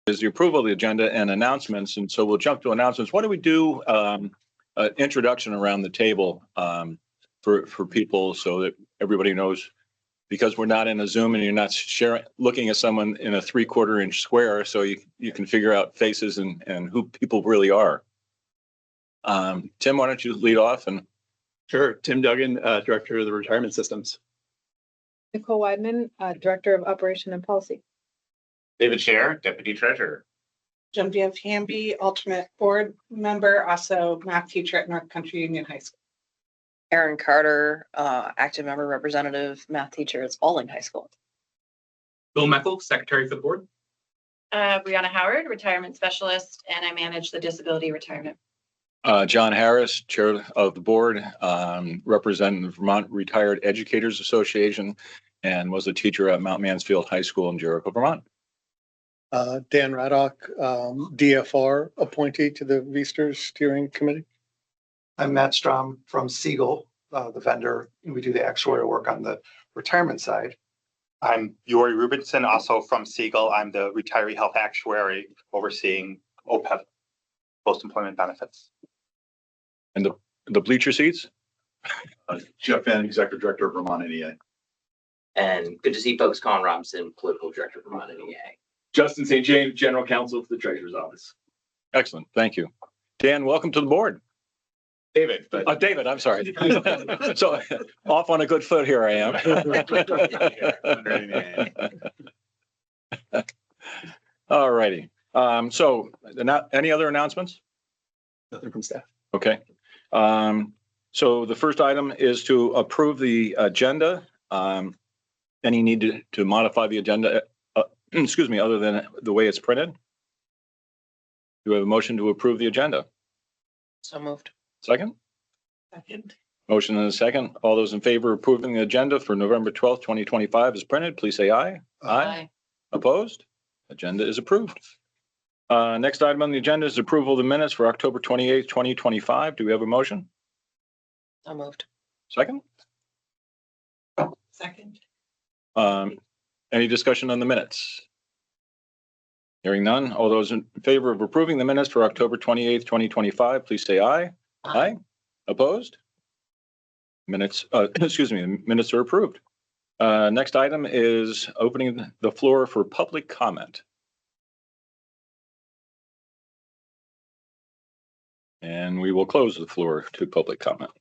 is the approval of the agenda and announcements. And so we'll jump to announcements. What do we do? Introduction around the table for people so that everybody knows, because we're not in a Zoom and you're not looking at someone in a 3/4 inch square, so you can figure out faces and who people really are. Tim, why don't you lead off? And sure. Tim Duggan, Director of the Retirement Systems. Nicole Weidman, Director of Operation and Policy. David Scher, Deputy Treasurer. Genevieve Hamby, alternate board member, also math teacher at North Country Union High School. Erin Carter, active member representative, math teacher at Spalding High School. Bill Meckel, Secretary for the Board. Brianna Howard, retirement specialist, and I manage the disability retirement. John Harris, Chair of the Board, representing the Vermont Retired Educators Association, and was a teacher at Mount Mansfield High School in Jericho, Vermont. Dan Raddock, DFR appointee to the VSTRS Steering Committee. I'm Matt Strom from Siegel, the vendor, and we do the actuarial work on the retirement side. I'm Yuri Rubinson, also from Siegel. I'm the retiree health actuary overseeing OPEB, post-employment benefits. And the bleacher seats? Jeff Van, Executive Director of Vermont NEA. And good to see folks. Colin Robinson, Political Director of Vermont NEA. Justin St. James, General Counsel for the Treasurer's Office. Excellent. Thank you. Dan, welcome to the board. David. David, I'm sorry. So off on a good foot here I am. All righty. So any other announcements? Nothing from staff. Okay. So the first item is to approve the agenda. Any need to modify the agenda, excuse me, other than the way it's printed? Do we have a motion to approve the agenda? So moved. Second? Second. Motion and a second. All those in favor of approving the agenda for November 12th, 2025 is printed, please say aye. Aye. Opposed? Agenda is approved. Next item on the agenda is approval of the minutes for October 28th, 2025. Do we have a motion? So moved. Second? Second. Any discussion on the minutes? Hearing none. All those in favor of approving the minutes for October 28th, 2025, please say aye. Aye. Opposed? Minutes, excuse me, minutes are approved. Next item is opening the floor for public comment. And we will close the floor to public comment.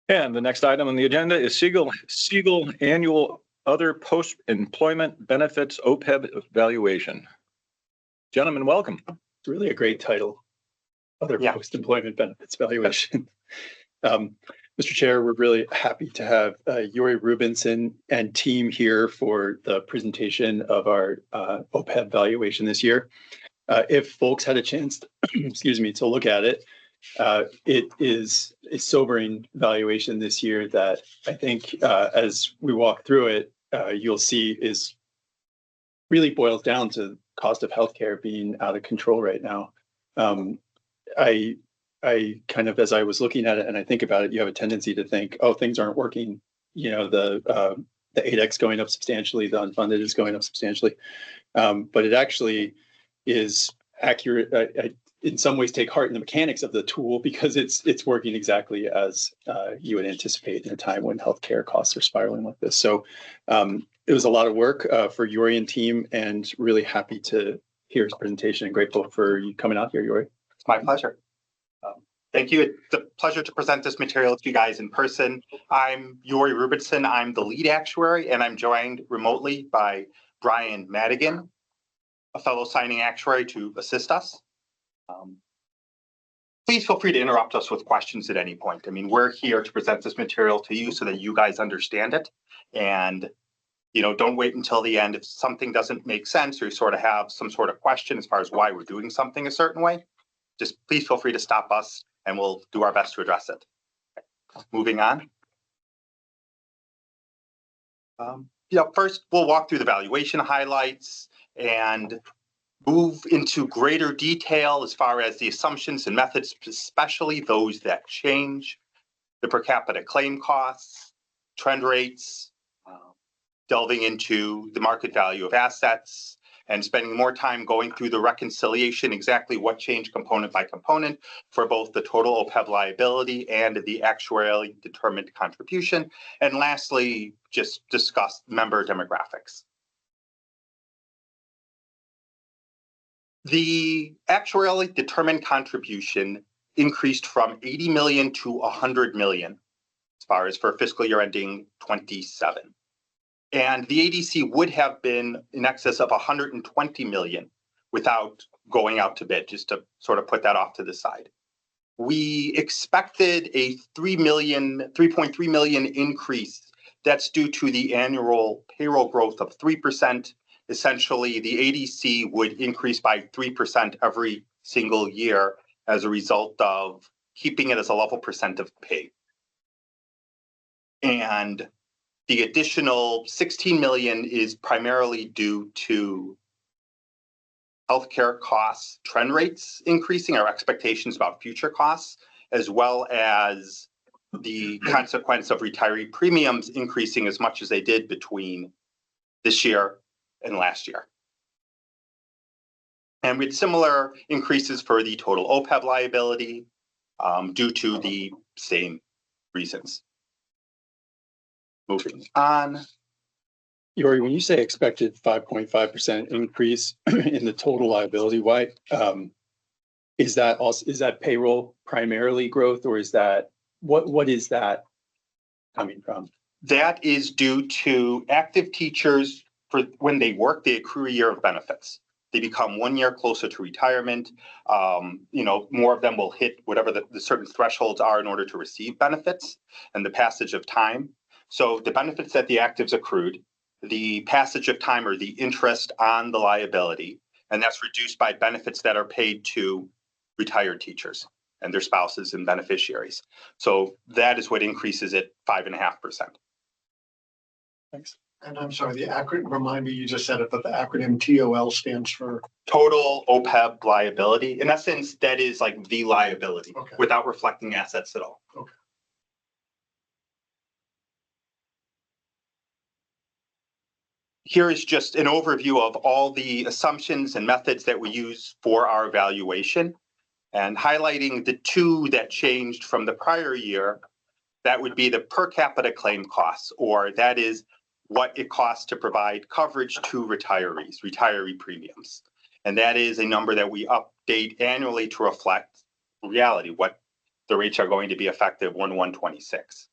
And the next item on the agenda is Siegel Annual Other Post-Employment Benefits OPEB Evaluation. Gentlemen, welcome. It's really a great title. Other post-employment benefits valuation. Mr. Chair, we're really happy to have Yuri Rubinson and team here for the presentation of our OPEB valuation this year. If folks had a chance, excuse me, to look at it, it is a sobering valuation this year that I think as we walk through it, you'll see is really boils down to cost of healthcare being out of control right now. I kind of, as I was looking at it and I think about it, you have a tendency to think, oh, things aren't working. You know, the 8X going up substantially, the unfunded is going up substantially. But it actually is accurate. I in some ways take heart in the mechanics of the tool because it's working exactly as you would anticipate in a time when healthcare costs are spiraling like this. So it was a lot of work for Yuri and team, and really happy to hear his presentation and grateful for you coming out here, Yuri. It's my pleasure. Thank you. It's a pleasure to present this material to you guys in person. I'm Yuri Rubinson. I'm the lead actuary, and I'm joined remotely by Brian Madigan, a fellow signing actuary, to assist us. Please feel free to interrupt us with questions at any point. I mean, we're here to present this material to you so that you guys understand it. And, you know, don't wait until the end. If something doesn't make sense or you sort of have some sort of question as far as why we're doing something a certain way, just please feel free to stop us and we'll do our best to address it. Moving on. First, we'll walk through the valuation highlights and move into greater detail as far as the assumptions and methods, especially those that change, the per capita claim costs, trend rates, delving into the market value of assets, and spending more time going through the reconciliation, exactly what changed component by component for both the total OPEB liability and the actuarially determined contribution. And lastly, just discuss member demographics. The actuarially determined contribution increased from 80 million to 100 million as far as for fiscal year ending 27. And the ADC would have been in excess of 120 million without going out to bid, just to sort of put that off to the side. We expected a 3.3 million increase. That's due to the annual payroll growth of 3%. Essentially, the ADC would increase by 3% every single year as a result of keeping it as a level percent of pay. And the additional 16 million is primarily due to healthcare costs, trend rates increasing, our expectations about future costs, as well as the consequence of retiree premiums increasing as much as they did between this year and last year. And with similar increases for the total OPEB liability due to the same reasons. Moving on. Yori, when you say expected 5.5% increase in the total liability, why is that payroll primarily growth, or is that what is that coming from? That is due to active teachers. For when they work, they accrue a year of benefits. They become 1 year closer to retirement. More of them will hit whatever the certain thresholds are in order to receive benefits and the passage of time. So the benefits that the actives accrued, the passage of time or the interest on the liability, and that's reduced by benefits that are paid to retired teachers and their spouses and beneficiaries. So that is what increases it 5.5%. Thanks. And I'm sorry, the acronym, remind me, you just said it, but the acronym TOL stands for? Total OPEB liability. In essence, that is like the liability without reflecting assets at all. Okay. Here is just an overview of all the assumptions and methods that we use for our evaluation, and highlighting the two that changed from the prior year. That would be the per capita claim costs, or that is what it costs to provide coverage to retirees, retiree premiums. And that is a number that we update annually to reflect reality, what the rates are going to be effective 1/1/26.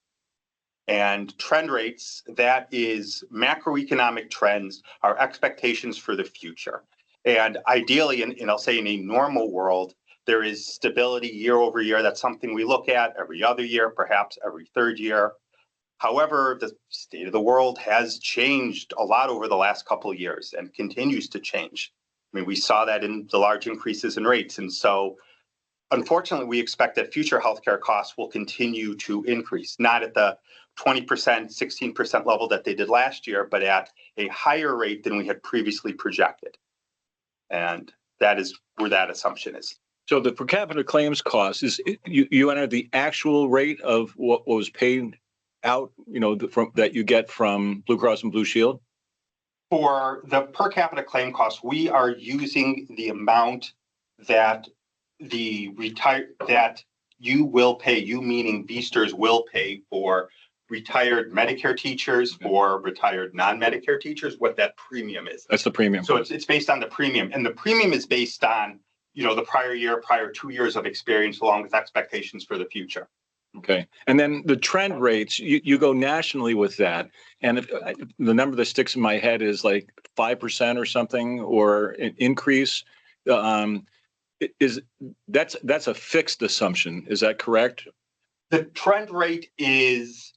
And trend rates, that is macroeconomic trends, our expectations for the future. And ideally, and I'll say in a normal world, there is stability year over year. That's something we look at every other year, perhaps every third year. However, the state of the world has changed a lot over the last couple of years and continues to change. I mean, we saw that in the large increases in rates. And so, unfortunately, we expect that future healthcare costs will continue to increase, not at the 20%, 16% level that they did last year, but at a higher rate than we had previously projected. And that is where that assumption is. So the per capita claims cost is you enter the actual rate of what was paid out, that you get from Blue Cross and Blue Shield? For the per capita claim cost, we are using the amount that that you will pay, you meaning VSTRS will pay for retired Medicare teachers, for retired non-Medicare teachers, what that premium is. That's the premium. So it's based on the premium, and the premium is based on, the prior 2 years of experience along with expectations for the future. Okay. And then the trend rates, you go nationally with that. And if the number that sticks in my head is like 5% or something, or an increase, that's a fixed assumption. Is that correct? The trend rate is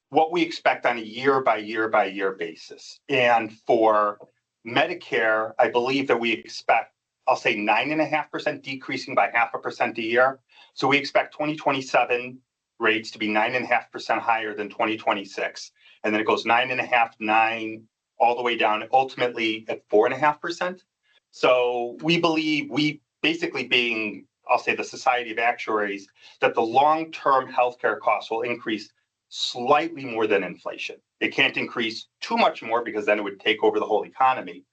what we expect on a year by year basis. And for Medicare, I believe that we expect, I'll say 9.5% decreasing by 0.5% a year. So we expect 2027 rates to be 9.5% higher than 2026. And then it goes 9.5, 9, all the way down, ultimately at 4.5%. So we believe, we basically being, I'll say the Society of Actuaries, that the long-term healthcare costs will increase slightly more than inflation. It can't increase too much more because then it would take over the whole economy.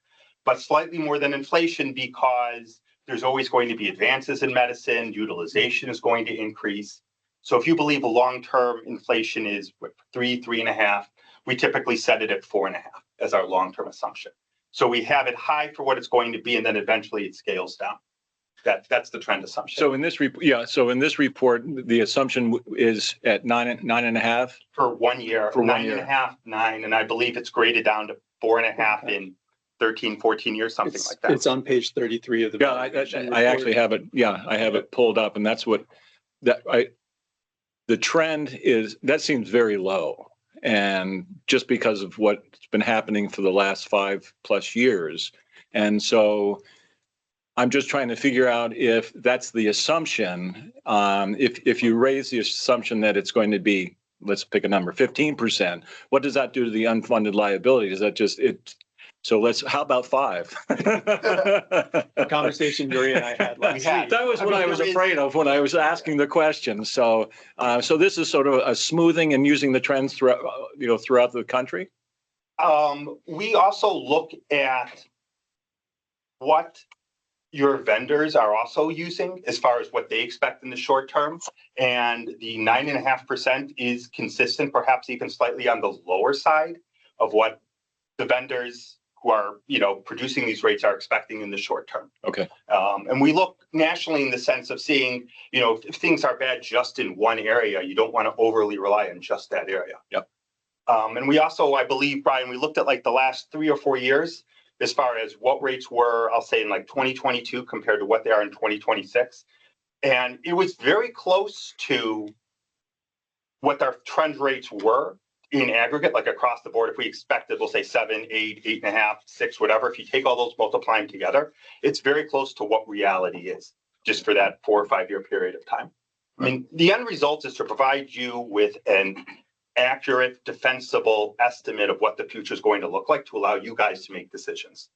but slightly more than inflation because there's always going to be advances in medicine, utilization is going to increase. So if you believe a long-term inflation is 3.5, we typically set it at 4.5 as our long-term assumption. So we have it high for what it's going to be, and then eventually it scales down. That's the trend assumption. So in this report, the assumption is at 9.5 For 1 year, For 1 nine year. and a half, 9, and I believe it's graded down to 4.5 in 13, 14 years, something like that. It's on page 33 of the. Yeah, valuation I report. actually have it. Yeah, I have it pulled up, and that's what the trend is. That seems very low, and just because of what's been happening for the last 5+ years, and so I'm just trying to figure out if that's the assumption. If you raise the assumption that it's going to be, let's pick a number, 15%, what does that do to the unfunded liability? Does that just it? So how about 5? A conversation Yuri and I had last week. That was what I was afraid of when I was asking the question. So, so this is sort of a smoothing and using the trends throughout, throughout the country. We also look at what your vendors are also using as far as what they expect in the short term. And the 9.5% is consistent, perhaps even slightly on the lower side of what the vendors who are, producing these rates are expecting in the short term. Okay. And we look nationally in the sense of seeing, if things are bad just in one area, you don't want to overly rely on just that area. Yep. And we also, I believe, Brian, we looked at like the last 3 or 4 years as far as what rates were, I'll say in like 2022 compared to what they are in 2026. And it was very close to what their trend rates were in aggregate, like across the board. If we expected, we'll say 7, 8, 8.5, 6, whatever. If you take all those, multiply them together, it's very close to what reality is just for that 4 or 5 year period of time. I mean, the end result is to provide you with an accurate, defensible estimate of what the future is going to look like to allow you guys to make decisions.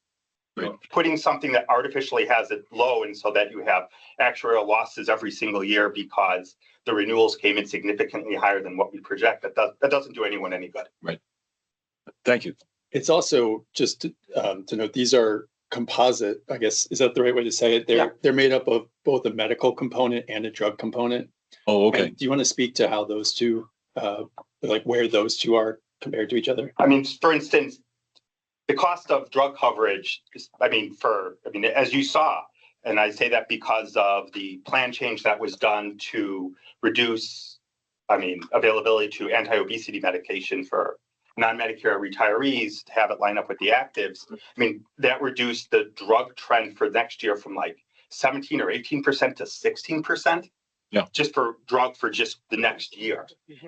Right. Putting something that artificially has it low and so that you have actuarial losses every single year because the renewals came in significantly higher than what we project, that doesn't do anyone any good. Right. Thank you. It's also just to note, these are composite, I guess, is that the right way to say it? They're made up of both a medical component and a drug component. Oh, okay. And do you want to speak to how those two, like where those two are compared to each other? I mean, for instance, the cost of drug coverage is, as you saw, and I say that because of the plan change that was done to reduce, availability to anti-obesity medication for non-Medicare retirees to have it line up with the actives. That reduced the drug trend for next year from like 17 or 18% to 16%. Yeah. Just for drug for just the next year.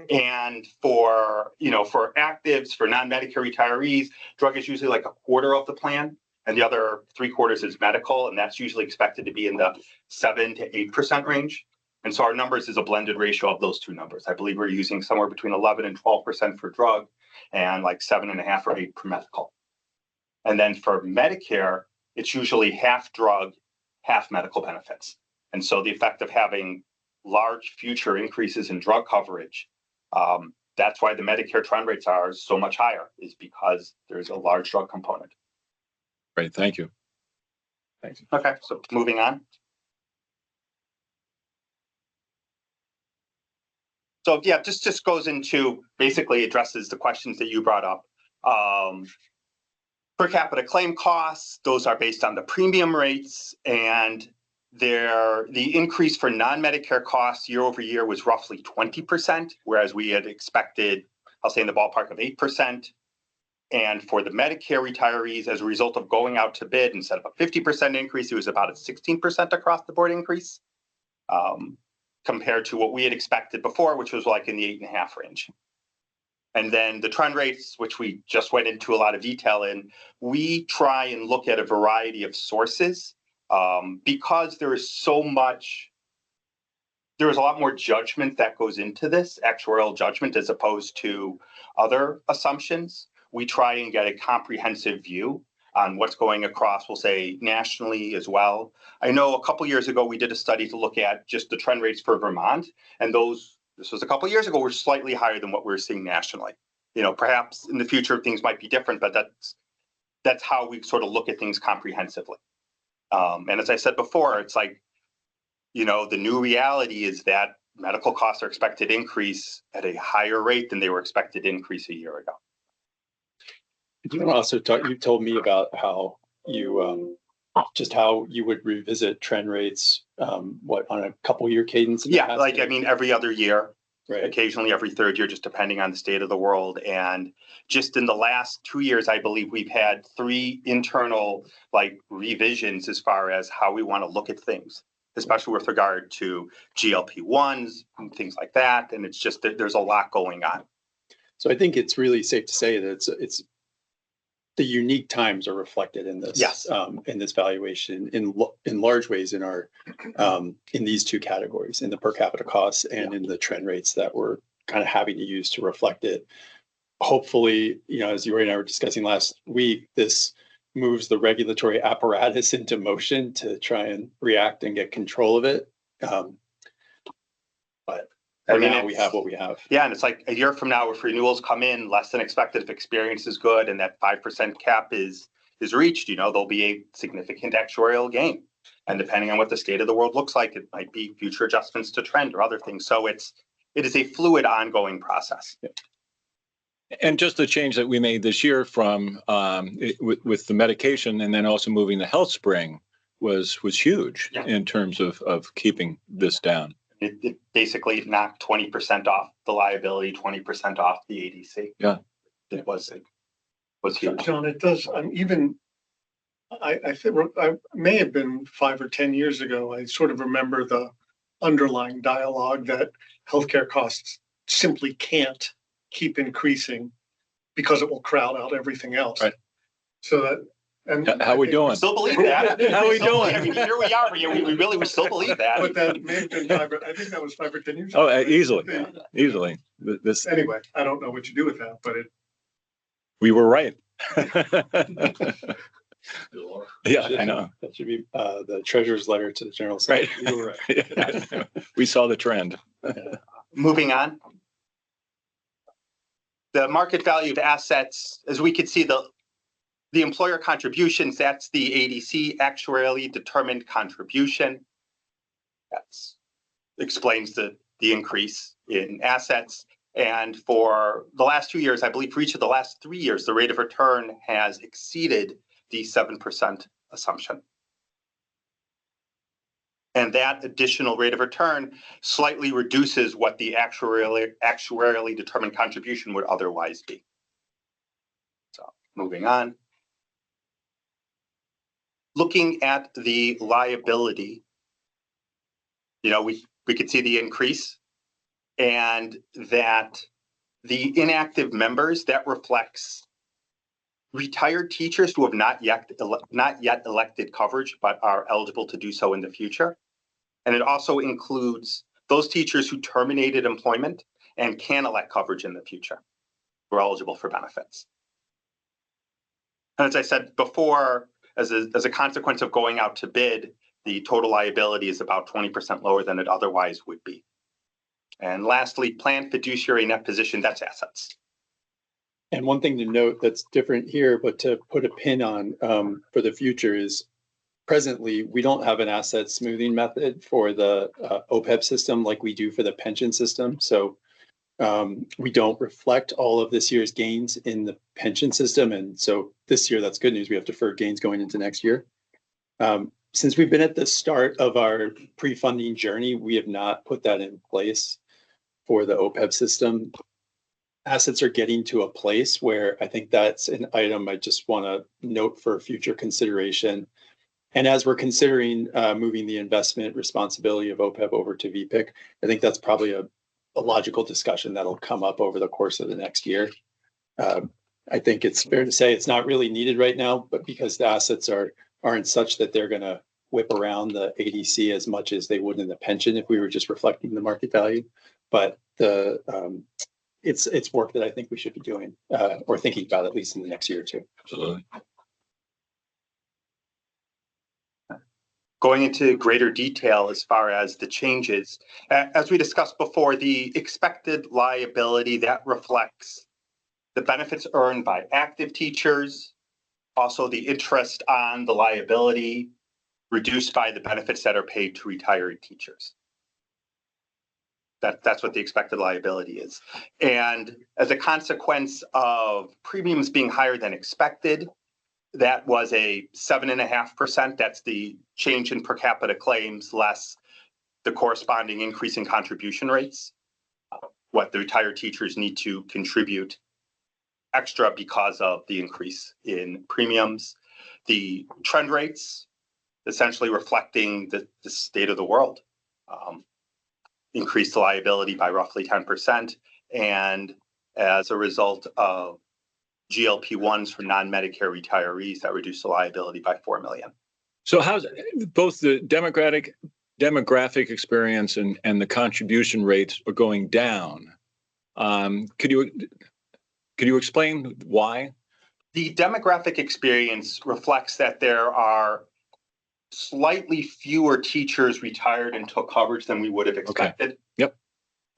And for actives, for non-Medicare retirees, drug is usually like a quarter of the plan and the other 3/4 is medical. And that's usually expected to be in the 7 to 8% range. And so our numbers is a blended ratio of those two numbers. I believe we're using somewhere between 11 and 12% for drug and like 7.5 or 8 for medical. And then for Medicare, it's usually half drug, half medical benefits. And so the effect of having large future increases in drug coverage, that's why the Medicare trend rates are so much higher, is because there's a large drug component. Great. Thank you. Thanks. Okay, so moving on. So yeah, this just goes into basically addresses the questions that you brought up. Per capita claim costs, those are based on the premium rates, and the increase for non-Medicare costs year over year was roughly 20%, whereas we had expected, I'll say in the ballpark of 8%. And for the Medicare retirees, as a result of going out to bid, instead of a 50% increase, it was about a 16% across the board increase, compared to what we had expected before, which was like in the 8.5 range. And then the trend rates, which we just went into a lot of detail in, we try and look at a variety of sources. Because there is a lot more judgment that goes into this, actuarial judgment, as opposed to other assumptions. We try and get a comprehensive view on what's going across, we'll say nationally as well. I know a couple years ago, we did a study to look at just the trend rates for Vermont, and this was a couple years ago, were slightly higher than what we're seeing nationally. Perhaps in the future, things might be different, but that's that's how we sort of look at things comprehensively. And as I said before, it's like, the new reality is that medical costs are expected to increase at a higher rate than they were expected to increase a year ago. You also you told me about how you, just how you would revisit trend rates, on a couple year cadence? in the Yeah, past? like, I mean, every other year, Right. occasionally every third year, just depending on the state of the world. And just in the last 2 years, I believe we've had 3 internal revisions as far as how we want to look at things, especially with regard to GLP-1s and things like that. And it's just that there's a lot going on. So I think it's really safe to say that it's the unique times are reflected in this. Yes. In this valuation in large ways in our in these 2 categories, in the per capita costs and in the trend rates that we're kind of having to use to reflect it. Hopefully, as you and I were discussing last week, this moves the regulatory apparatus into motion to try and react and get control of it. But for now, we have what we have. Yeah, and it's like a year from now, if renewals come in less than expected, if experience is good and that 5% cap is reached, there'll be a significant actuarial gain. And depending on what the state of the world looks like, it might be future adjustments to trend or other things. So it is a fluid, ongoing process. Yeah. And just the change that we made this year from with the medication and then also moving the health spring was huge in terms of keeping this down. It basically knocked 20% off the liability, 20% off the ADC. Yeah. It was huge. John, it does, I think I may have been 5 or 10 years ago. I sort of remember the underlying dialogue that healthcare costs simply can't keep increasing because it will crowd out everything else. Right. So that, and How we doing? Still believe that. How we doing? I mean, here we are. We really would still believe that. But that may have been I think that was 5 or 10 years Oh, ago. easily. This Anyway, I don't know what you do with that, but we were right. Yeah, I know. That should be the treasurer's letter to the general. Right. You were right. We saw the trend. Moving on. The market value of assets, as we could see, the employer contributions, that's the ADC, actuarially determined contribution. That explains the increase in assets. And for the last 2 years, I believe for each of the last 3 years, the rate of return has exceeded the 7% assumption. And that additional rate of return slightly reduces what the actuarially determined contribution would otherwise be. So moving on. Looking at the liability, we could see the increase, and that the inactive members, that reflects retired teachers who have not yet elected coverage but are eligible to do so in the future. And it also includes those teachers who terminated employment and can elect coverage in the future who are eligible for benefits. And as I said before, as a consequence of going out to bid, the total liability is about 20% lower than it otherwise would be. And lastly, planned fiduciary net position, that's assets. And one thing to note that's different here, but to put a pin on for the future is presently we don't have an asset smoothing method for the OPEB system like we do for the pension system. So we don't reflect all of this year's gains in the pension system. And so this year, that's good news. We have deferred gains going into next year. Since we've been at the start of our pre-funding journey, we have not put that in place for the OPEB system. Assets are getting to a place where I think that's an item I just want to note for future consideration. And as we're considering moving the investment responsibility of OPEB over to VPIC, I think that's probably a logical discussion that'll come up over the course of the next year. I think it's fair to say it's not really needed right now, but because the assets aren't such that they're going to whip around the ADC as much as they would in the pension if we were just reflecting the market value. But it's work that I think we should be doing or thinking about at least in the next year or two. Absolutely. Going into greater detail as far as the changes, as we discussed before, the expected liability that reflects the benefits earned by active teachers, Also, the interest on the liability reduced by the benefits that are paid to retired teachers. That's what the expected liability is. And as a consequence of premiums being higher than expected, that was a 7.5%. That's the change in per capita claims less the corresponding increase in contribution rates, what the retired teachers need to contribute extra because of the increase in premiums. The trend rates, essentially reflecting the state of the world, increased the liability by roughly 10%. And as a result of GLP-1s for non-Medicare retirees, that reduced the liability by $4 million. So how's both the demographic experience and the contribution rates are going down? Could you explain why? The demographic experience reflects that there are slightly fewer teachers retired and took coverage than we would have expected. Okay. Yep.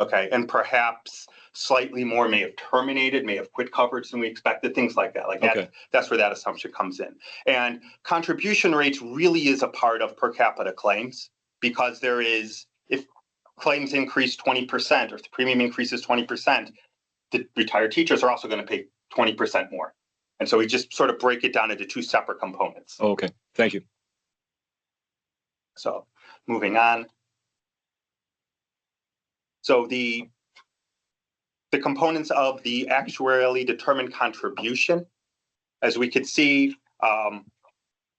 Okay, and perhaps slightly more may have terminated, may have quit coverage than we expected, things like that. Like that, Okay. That's where that assumption comes in. And contribution rates really is a part of per capita claims, because there is, if claims increase 20% or if the premium increases 20%, the retired teachers are also going to pay 20% more. And so we just sort of break it down into two separate components. Oh, okay, thank you. So moving on. So the components of the actuarially determined contribution, as we could see,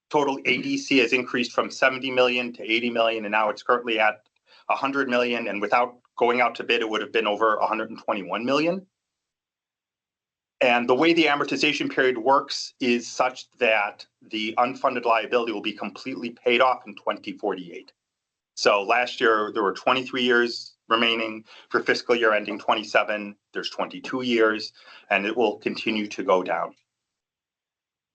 total ADC has increased from 70 million to 80 million, and now it's currently at 100 million. And without going out to bid, it would have been over 121 million. And the way the amortization period works is such that the unfunded liability will be completely paid off in 2048. So last year, there were 23 years remaining. For fiscal year ending 27, there's 22 years, and it will continue to go down.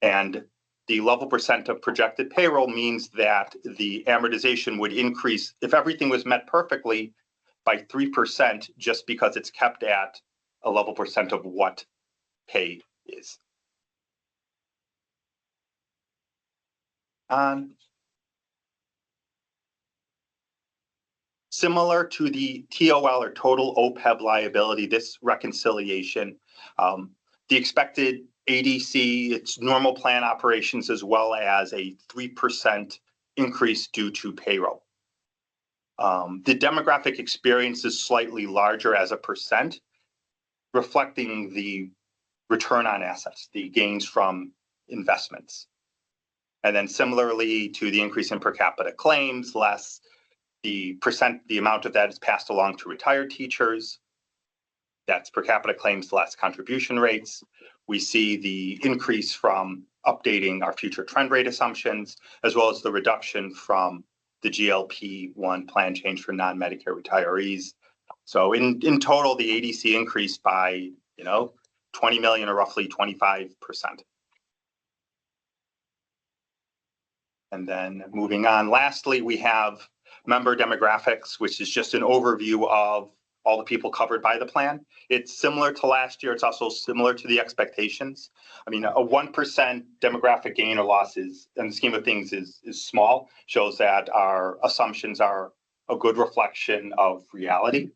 And the level percent of projected payroll means that the amortization would increase, if everything was met perfectly, by 3%, just because it's kept at a level percent of what pay is. Similar to the TOL or total OPEB liability, this reconciliation, the expected ADC, its normal plan operations, as well as a 3% increase due to payroll. The demographic experience is slightly larger as a percent, reflecting the return on assets, the gains from investments. And then similarly to the increase in per capita claims, less the amount of that is passed along to retired teachers. That's per capita claims less contribution rates. We see the increase from updating our future trend rate assumptions, as well as the reduction from the GLP-1 plan change for non-Medicare retirees. So in total, the ADC increased by, 20 million or roughly 25%. And then moving on, lastly, we have member demographics, which is just an overview of all the people covered by the plan. It's similar to last year. It's also similar to the expectations. I mean, a 1% demographic gain or loss is, in the scheme of things, is small, shows that our assumptions are a good reflection of reality.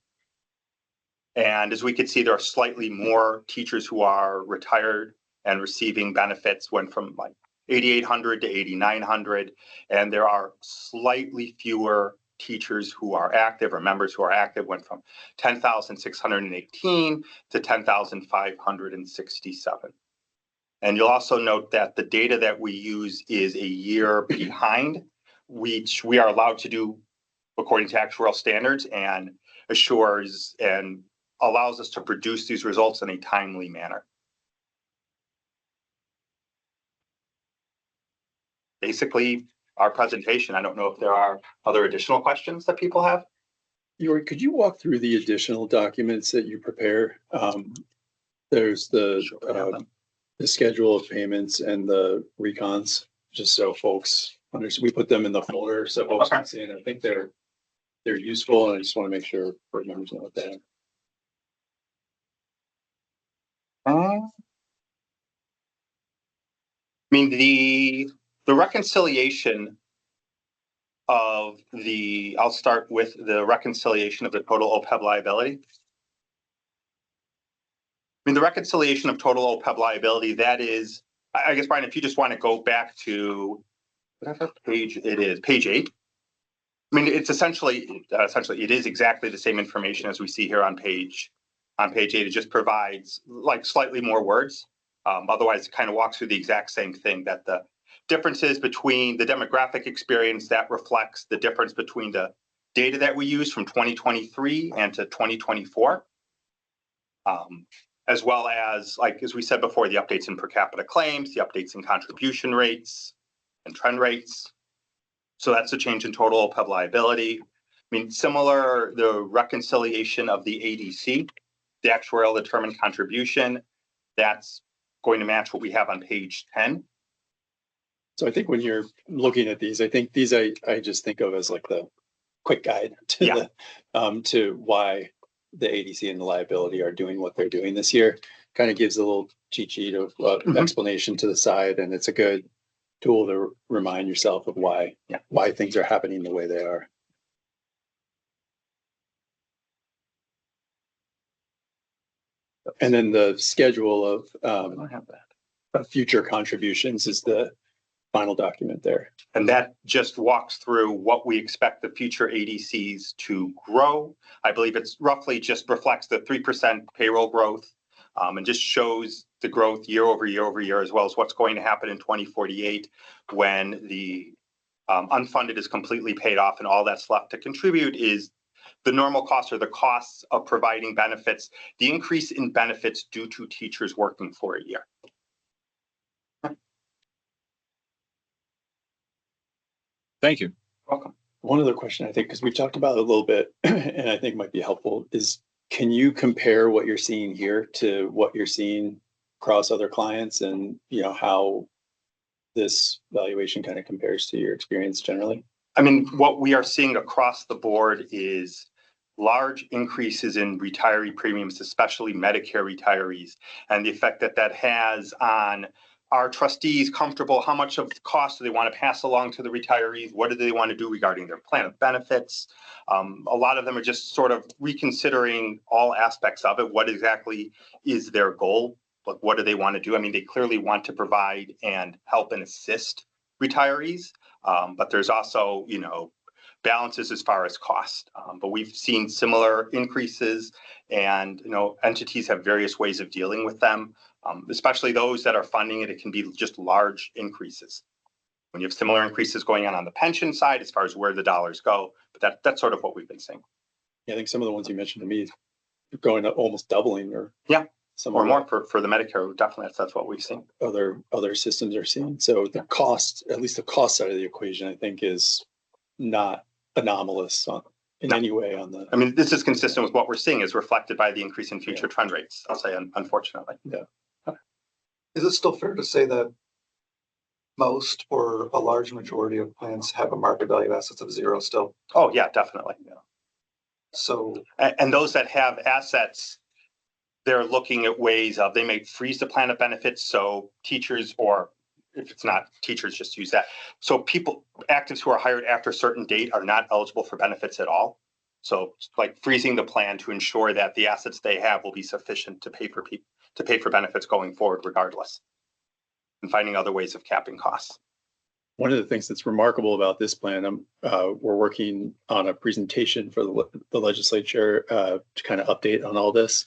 And as we can see, there are slightly more teachers who are retired and receiving benefits, went from like 8,800 to 8,900. And there are slightly fewer teachers who are active, or members who are active, went from 10,618 to 10,567. And you'll also note that the data that we use is a year behind, which we are allowed to do according to actuarial standards, and assures and allows us to produce these results in a timely manner. Basically, our presentation. I don't know if there are other additional questions that people have. Yuri, could you walk through the additional documents that you prepare? There's the schedule of payments and the recons, just so folks understand. We put them in the folder so folks can see, and I think they're useful, and I just want to make sure board members know what they are. mean, the reconciliation of I'll start with the reconciliation of the total OPEB liability. I mean, the reconciliation of total OPEB liability, that is, I guess, Brian, if you just want to go back to whatever page it is, page 8. I mean, it's essentially, it is exactly the same information as we see here on page 8. It just provides like slightly more words. Otherwise, it kind of walks through the exact same thing, that the differences between the demographic experience that reflects the difference between the data that we use from 2023 and to 2024. As well as, like, as we said before, the updates in per capita claims, the updates in contribution rates and trend rates. So that's a change in total OPEB liability. I mean, similar, the reconciliation of the ADC, the actuarial determined contribution, that's going to match what we have on page 10. So I think when you're looking at these, I think these I just think of as like the quick guide to to why the ADC and the liability are doing what they're doing this year. Kind of gives a little cheat sheet of explanation to the side, and it's a good tool to remind yourself of why things are happening the way they are. And then the schedule of I don't have that. future contributions is the final document there. And that just walks through what we expect the future ADCs to grow. I believe it's roughly just reflects the 3% payroll growth, and just shows the growth year over year over year, as well as what's going to happen in 2048 when the unfunded is completely paid off, and all that's left to contribute is the normal costs or the costs of providing benefits, the increase in benefits due to teachers working for a year. Thank you. Welcome. One other question, I think, because we've talked about it a little bit, and I think might be helpful, is can you compare what you're seeing here to what you're seeing across other clients, and how this valuation kind of compares to your experience generally? I mean, what we are seeing across the board is large increases in retiree premiums, especially Medicare retirees, and the effect that that has on our trustees comfortable, how much of the cost do they want to pass along to the retirees? What do they want to do regarding their plan of benefits? A lot of them are just sort of reconsidering all aspects of it. What exactly is their goal? Like, what do they want to do? I mean, they clearly want to provide and help and assist retirees, but there's also, balances as far as cost. But we've seen similar increases, and, entities have various ways of dealing with them. Especially those that are funding it, it can be just large increases. When you have similar increases going on the pension side, as far as where the dollars go, but that's sort of what we've been seeing. Yeah, I think some of the ones you mentioned to me are going to almost doubling, or some or more for the Medicare. Definitely, that's what we've seen. Other systems are seeing. So the cost, at least the cost side of the equation, I think is not anomalous in any way on the. I mean, this is consistent with what we're seeing, is reflected by the increase in future trend rates. I'll say, unfortunately. Yeah. Is it still fair to say that most or a large majority of plans have a market value of assets of 0 still? Oh, yeah, definitely. Yeah. So, and those that have assets, they're looking at ways of, they may freeze the plan of benefits. So teachers, or if it's not teachers, just use that. So people, actives who are hired after a certain date are not eligible for benefits at all. So like freezing the plan to ensure that the assets they have will be sufficient to pay for benefits going forward, regardless, and finding other ways of capping costs. One of the things that's remarkable about this plan, we're working on a presentation for the legislature to kind of update on all this,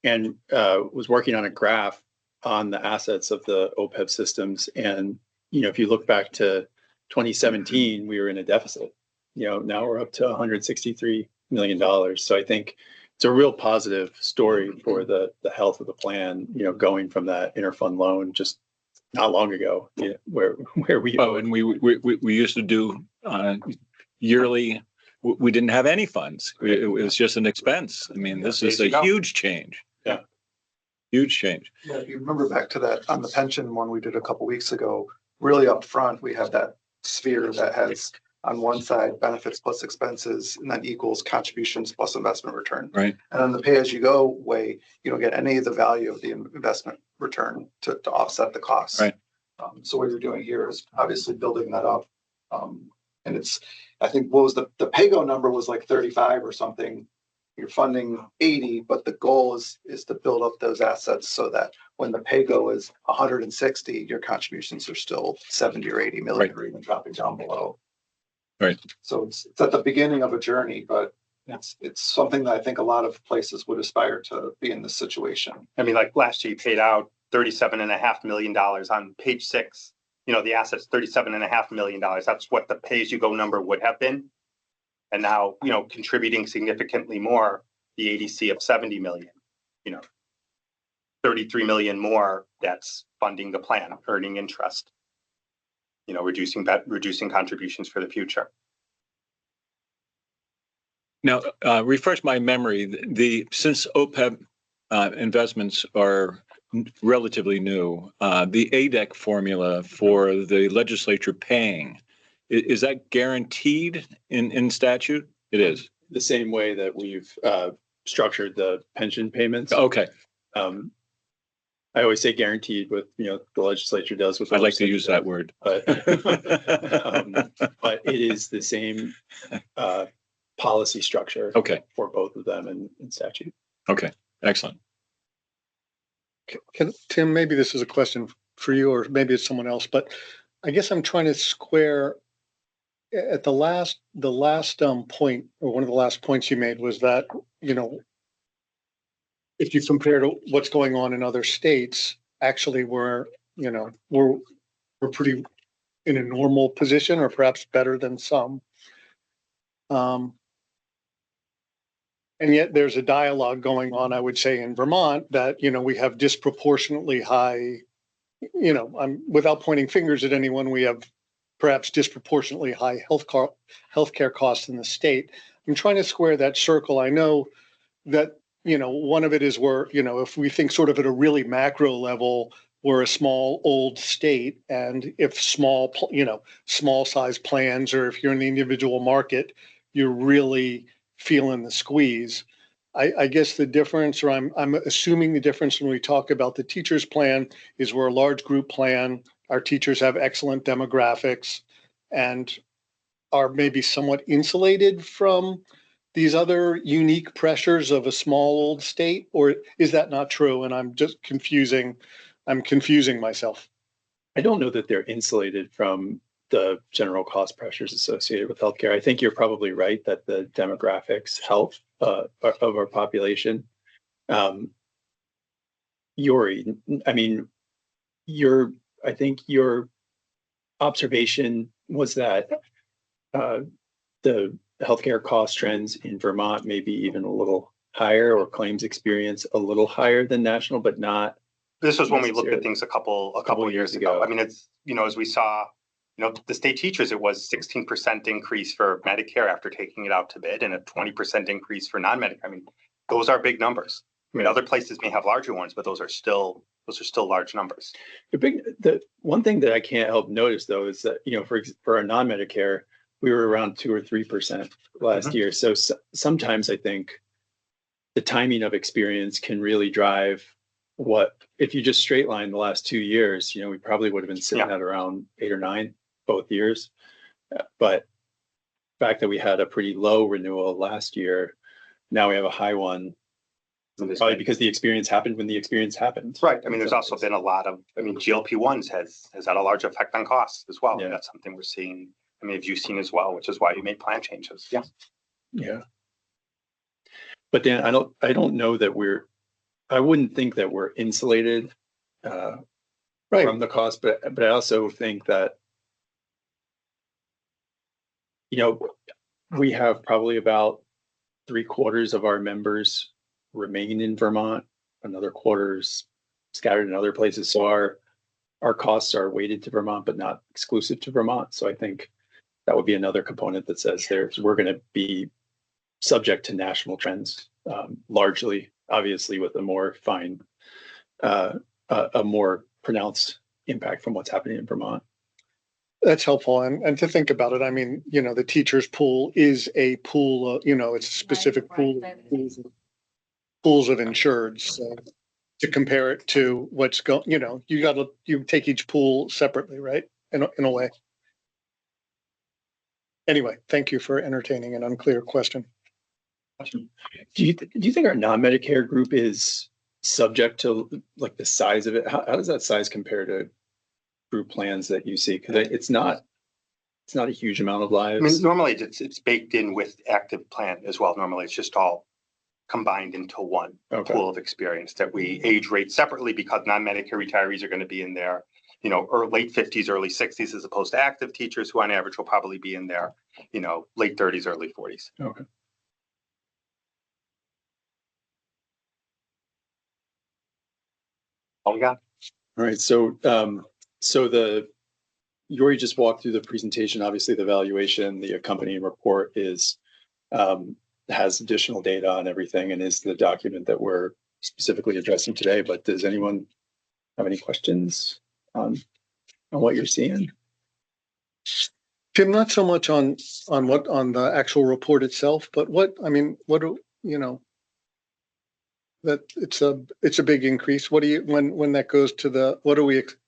and was working on a graph on the assets of the OPEB systems. And, if you look back to 2017, we were in a deficit. Now we're up to $163 million. So I think it's a real positive story for the health of the plan, going from that interfund loan just not long ago, where we. Oh, and we used to do yearly. We didn't have any funds. It was just an expense. I mean, this is a huge change. Yeah. Huge change. yeah, if you remember back to that on the pension one we did a couple weeks ago, really up front, we have that sphere that has on one side benefits plus expenses, and then equals contributions plus investment return. Right. And then the pay-as-you-go way, you don't get any of the value of the investment return to offset the costs. Right. So what you're doing here is obviously building that up. And it's, I think, what was the PAYGO number was like 35 or something. You're funding 80, but the goal is to build up those assets so that when the PAYGO is 160, your contributions are still 70 or 80 million, or even dropping down below. Right. So it's at the beginning of a journey, but it's something that I think a lot of places would aspire to be in this situation. I mean, like last year, you paid out $37.5 million on page 6. You know, the assets, $37.5 million. That's what the pay-as-you-go number would have been. And now, you know, contributing significantly more, the ADC of 70 million, you know, 33 million more, that's funding the plan, earning interest, you know, reducing contributions for the future. Now, refresh my memory, since OPEB investments are relatively new, the ADEC formula for the legislature paying, is that guaranteed in statute? It is. The same way that we've structured the pension payments. Okay. I always say guaranteed, with, you know, the legislature does with. I'd like to use that word. But it is the same policy structure. Okay. For both of them in statute. Okay, excellent. Tim, maybe this is a question for you, or maybe it's someone else, but I guess I'm trying to square at the last point, or one of the last points you made was that, you know, if you compare to what's going on in other states, actually we're pretty in a normal position, or perhaps better than some. And yet there's a dialogue going on, I would say, in Vermont that, you know, we have disproportionately high, you know, without pointing fingers at anyone, we have perhaps disproportionately high healthcare costs in the state. I'm trying to square that circle. I know that, you know, one of it is where, you know, if we think sort of at a really macro level, we're a small old state, and if small size plans, or if you're in the individual market, you're really feeling the squeeze. I guess the difference, or I'm assuming the difference when we talk about the teachers plan, is we're a large group plan. Our teachers have excellent demographics and are maybe somewhat insulated from these other unique pressures of a small old state, or is that not true? And I'm confusing myself. I don't know that they're insulated from the general cost pressures associated with healthcare. I think you're probably right that the demographics help of our population. Yuri, I mean, I think your observation was that the healthcare cost trends in Vermont may be even a little higher, or claims experience a little higher than national, but not. This was when we looked at things a couple years ago. I mean, it's, you know, as we saw, you know, the state teachers, it was 16% increase for Medicare after taking it out to bid, and a 20% increase for non-Medicare. I mean, those are big numbers. I mean, other places may have larger ones, but those are still large numbers. The one thing that I can't help notice, though, is that, you know, for a non-Medicare, we were around 2 or 3% last year. So sometimes I think the timing of experience can really drive what, if you just straight line the last 2 years, you know, we probably would have been sitting at around 8 or 9 both years. But the fact that we had a pretty low renewal last year, now we have a high one, probably because the experience happened when the experience happened. Right. I mean, there's also been a lot of, I mean, GLP-1s has had a large effect on costs as well. Yeah. That's something we're seeing. I mean, have you seen as well, which is why you made plan changes. Yeah. Yeah. But Dan, I don't know that I wouldn't think that we're insulated from the cost, but I also think that, you know, we have probably about 3/4 of our members remain in Vermont, another quarter's scattered in other places. So our costs are weighted to Vermont, but not exclusive to Vermont. So I think that would be another component that says we're going to be subject to national trends, largely, obviously, with a more a more pronounced impact from what's happening in Vermont. That's helpful. And to think about it, I mean, you know, the teachers pool is a pool, you know, it's a specific pool, pools of insureds. So to compare it to what's going, you take each pool separately, right? In a way. Anyway, thank you for entertaining an unclear question. Do you think our non-Medicare group is subject to like the size of it? How does that size compare to group plans that you see? Because it's not a huge amount of I mean, lives. normally it's baked in with active plan as well. Normally it's just all combined into one Okay. pool of experience that we age rate separately because non-Medicare retirees are going to be in their, or late 50s, early 60s, as opposed to active teachers who on average will probably be in their, late 30s, early 40s. Okay. All we got. All right. So Yuri just walked through the presentation. Obviously, the valuation, the accompanying report has additional data on everything and is the document that we're specifically addressing today. But does anyone have any questions on what you're seeing? Tim, not so much on the actual report itself, but that it's a big increase. What do you, when that goes to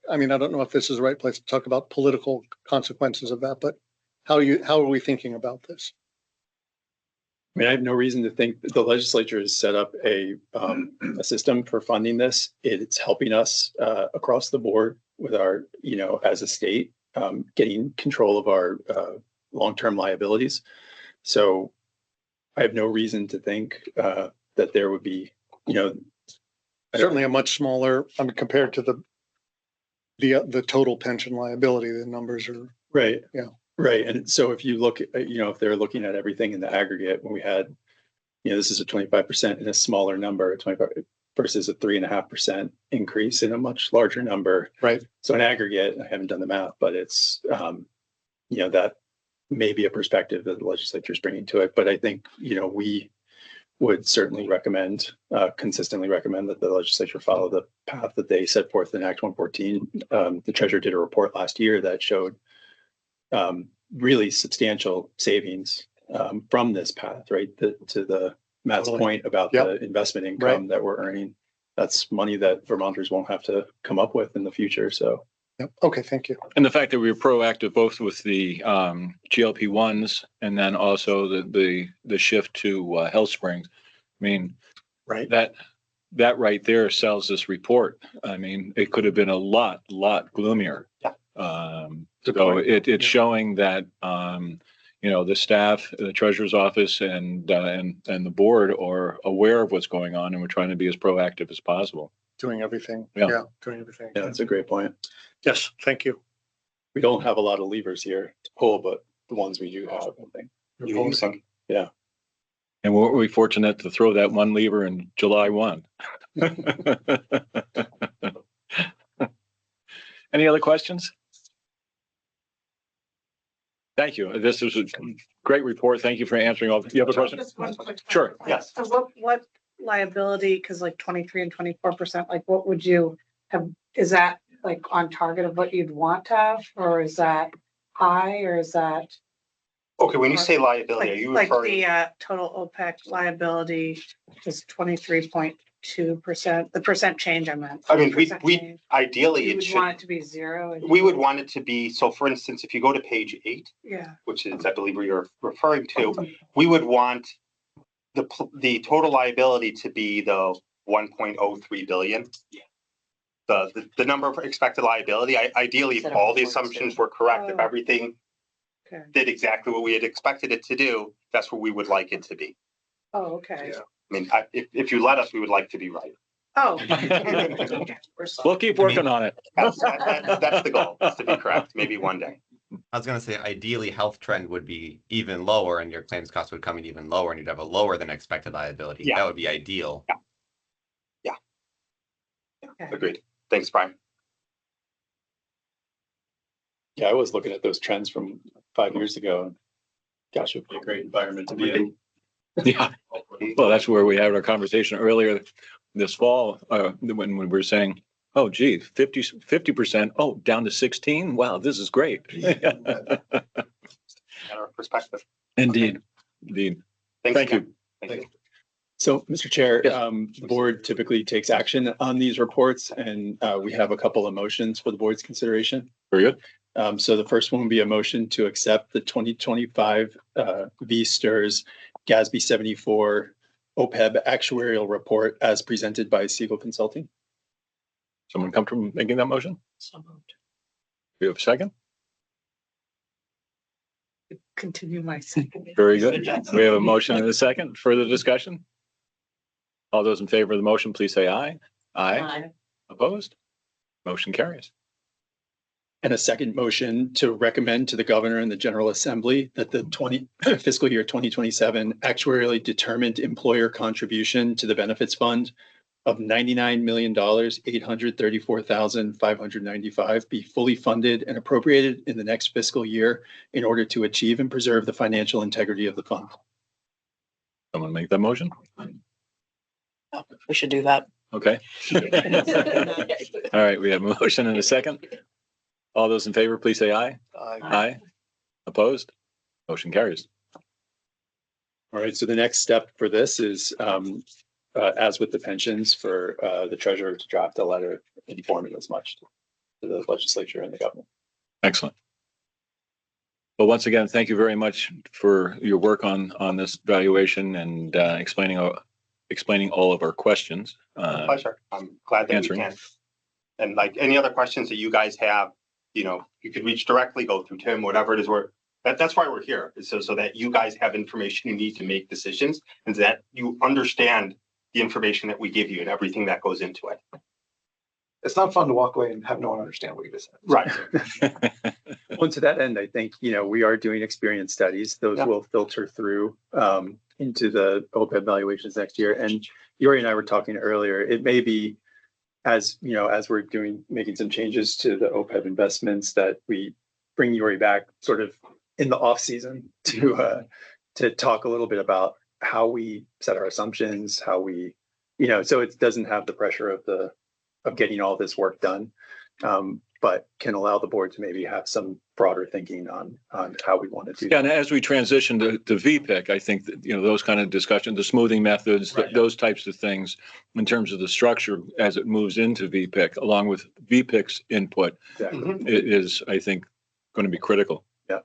I don't know if this is the right place to talk about political consequences of that, but how are we thinking about this? I mean, I have no reason to think that the legislature has set up a system for funding this. It's helping us across the board with our, as a state, getting control of our long-term liabilities. So I have no reason to think that there would be, certainly a much smaller, compared to the total pension liability, the numbers are right. Yeah. Right. And so if you look at, if they're looking at everything in the aggregate, when we had, this is a 25% in a smaller number, 25 versus a 3.5% increase in a much larger number. Right. So in aggregate, I haven't done the math, but it's, that may be a perspective that the legislature is bringing to it. But I think, we would certainly consistently recommend that the legislature follow the path that they set forth in Act 114. The treasurer did a report last year that showed really substantial savings from this path, right? To the Matt's point about the investment income that we're earning. That's money that Vermonters won't have to come up with in the future. So, okay, thank you. And the fact that we were proactive both with the GLP-1s and then also the shift to health springs. I mean, right. That right there sells this report. I mean, it could have been a lot gloomier. Yeah. So it's showing that the staff, the treasurer's office, and the board are aware of what's going on, and we're trying to be as proactive as possible. Doing everything. Yeah. Doing everything. yeah, that's a great point. Yes, thank you. We don't have a lot of levers here to pull, but the ones we do have, I think. You're focusing. Yeah. And we're we fortunate to throw that one lever in July 1. Any other questions? Thank you. This is a great report. Thank you for answering all. You have a question? Just one quick Sure. Yes. So what liability, because like 23 and 24%, like what would you have, is that like on target of what you'd want to have, or is that high, or is that? Okay, when you say liability, are you Like referring? the total OPEC liability is 23.2%, the percent change I meant. I mean, Percent we change. ideally You it would should, want it to be zero. we would want it to be, so for instance, if you go to page 8, Yeah. which is, I believe, where you're referring to, we would want the total liability to be the 1.03 billion. The number of expected liability, ideally, if Instead of all the 42. assumptions were correct, if Oh. everything Okay. did exactly what we had expected it to do, that's where we would like it to be. Oh, okay. I mean, if you let us, we would like to be right. Oh. We'll keep working on it. That's the goal, is to be correct, maybe one day. I was going to say, ideally, health trend would be even lower and your claims cost would come in even lower and you'd have a lower than expected liability. Yeah. That would be ideal. Yeah. Okay. Agreed. Thanks, Brian. Yeah, I was looking at those trends from 5 years ago. Gosh, it would be a great environment to be in. Yeah. Well, that's where we had our conversation earlier this fall, when we were saying, oh, gee, 50%. Oh, down to 16. Wow, this is great. Matter of perspective. Indeed. Indeed. Thanks Thank again. you. Thank you. So, Mr. Chair, Yes. the board typically takes action on these reports, and we have a couple of motions for the board's consideration. Very good. So the first one would be a motion to accept the 2025 VSTRS GASB 74 OPEB actuarial report as presented by Siegel Consulting. Someone come from making that motion? So moved. Do you have a second? Continue my second. Very good. We have a motion and a second. Further discussion? All those in favor of the motion, please say aye. Aye. Opposed? Motion carries. And a second motion to recommend to the governor and the General Assembly that the fiscal year 2027 actuarially determined employer contribution to the benefits fund of $99,834,595 be fully funded and appropriated in the next fiscal year in order to achieve and preserve the financial integrity of the fund. Someone make that motion? We should do that. Okay. All right, we have a motion and a second. All those in favor, please say aye. Aye. Opposed? Motion carries. All right, so the next step for this is, as with the pensions, for the treasurer to draft a letter informing as much to the legislature and the government. Excellent. Well, once again, thank you very much for your work on this valuation and explaining all of our questions. Pleasure. I'm glad that answering. we can. And like any other questions that you guys have, you know, you could reach directly, go through Tim, whatever it is. That's why we're here, is so that you guys have information you need to make decisions and that you understand the information that we give you and everything that goes into it. It's not fun to walk away and have no one understand what you just said. Right. Well, to that end, I think, we are doing experience studies. Those will filter through into the OPEB valuations next year. And Yuri and I were talking earlier, it may be as we're making some changes to the OPEB investments that we bring Yuri back sort of in the off season to talk a little bit about how we set our assumptions, how we, so it doesn't have the pressure of getting all this work done, but can allow the board to maybe have some broader thinking on how we want to do. Yeah, and as we transition to VPIC, I think that, those kind of discussions, the smoothing methods, Right. those types of things in terms of the structure as it moves into VPIC, along with VPIC's input, Exactly. it is, I think, going to be critical. Yeah.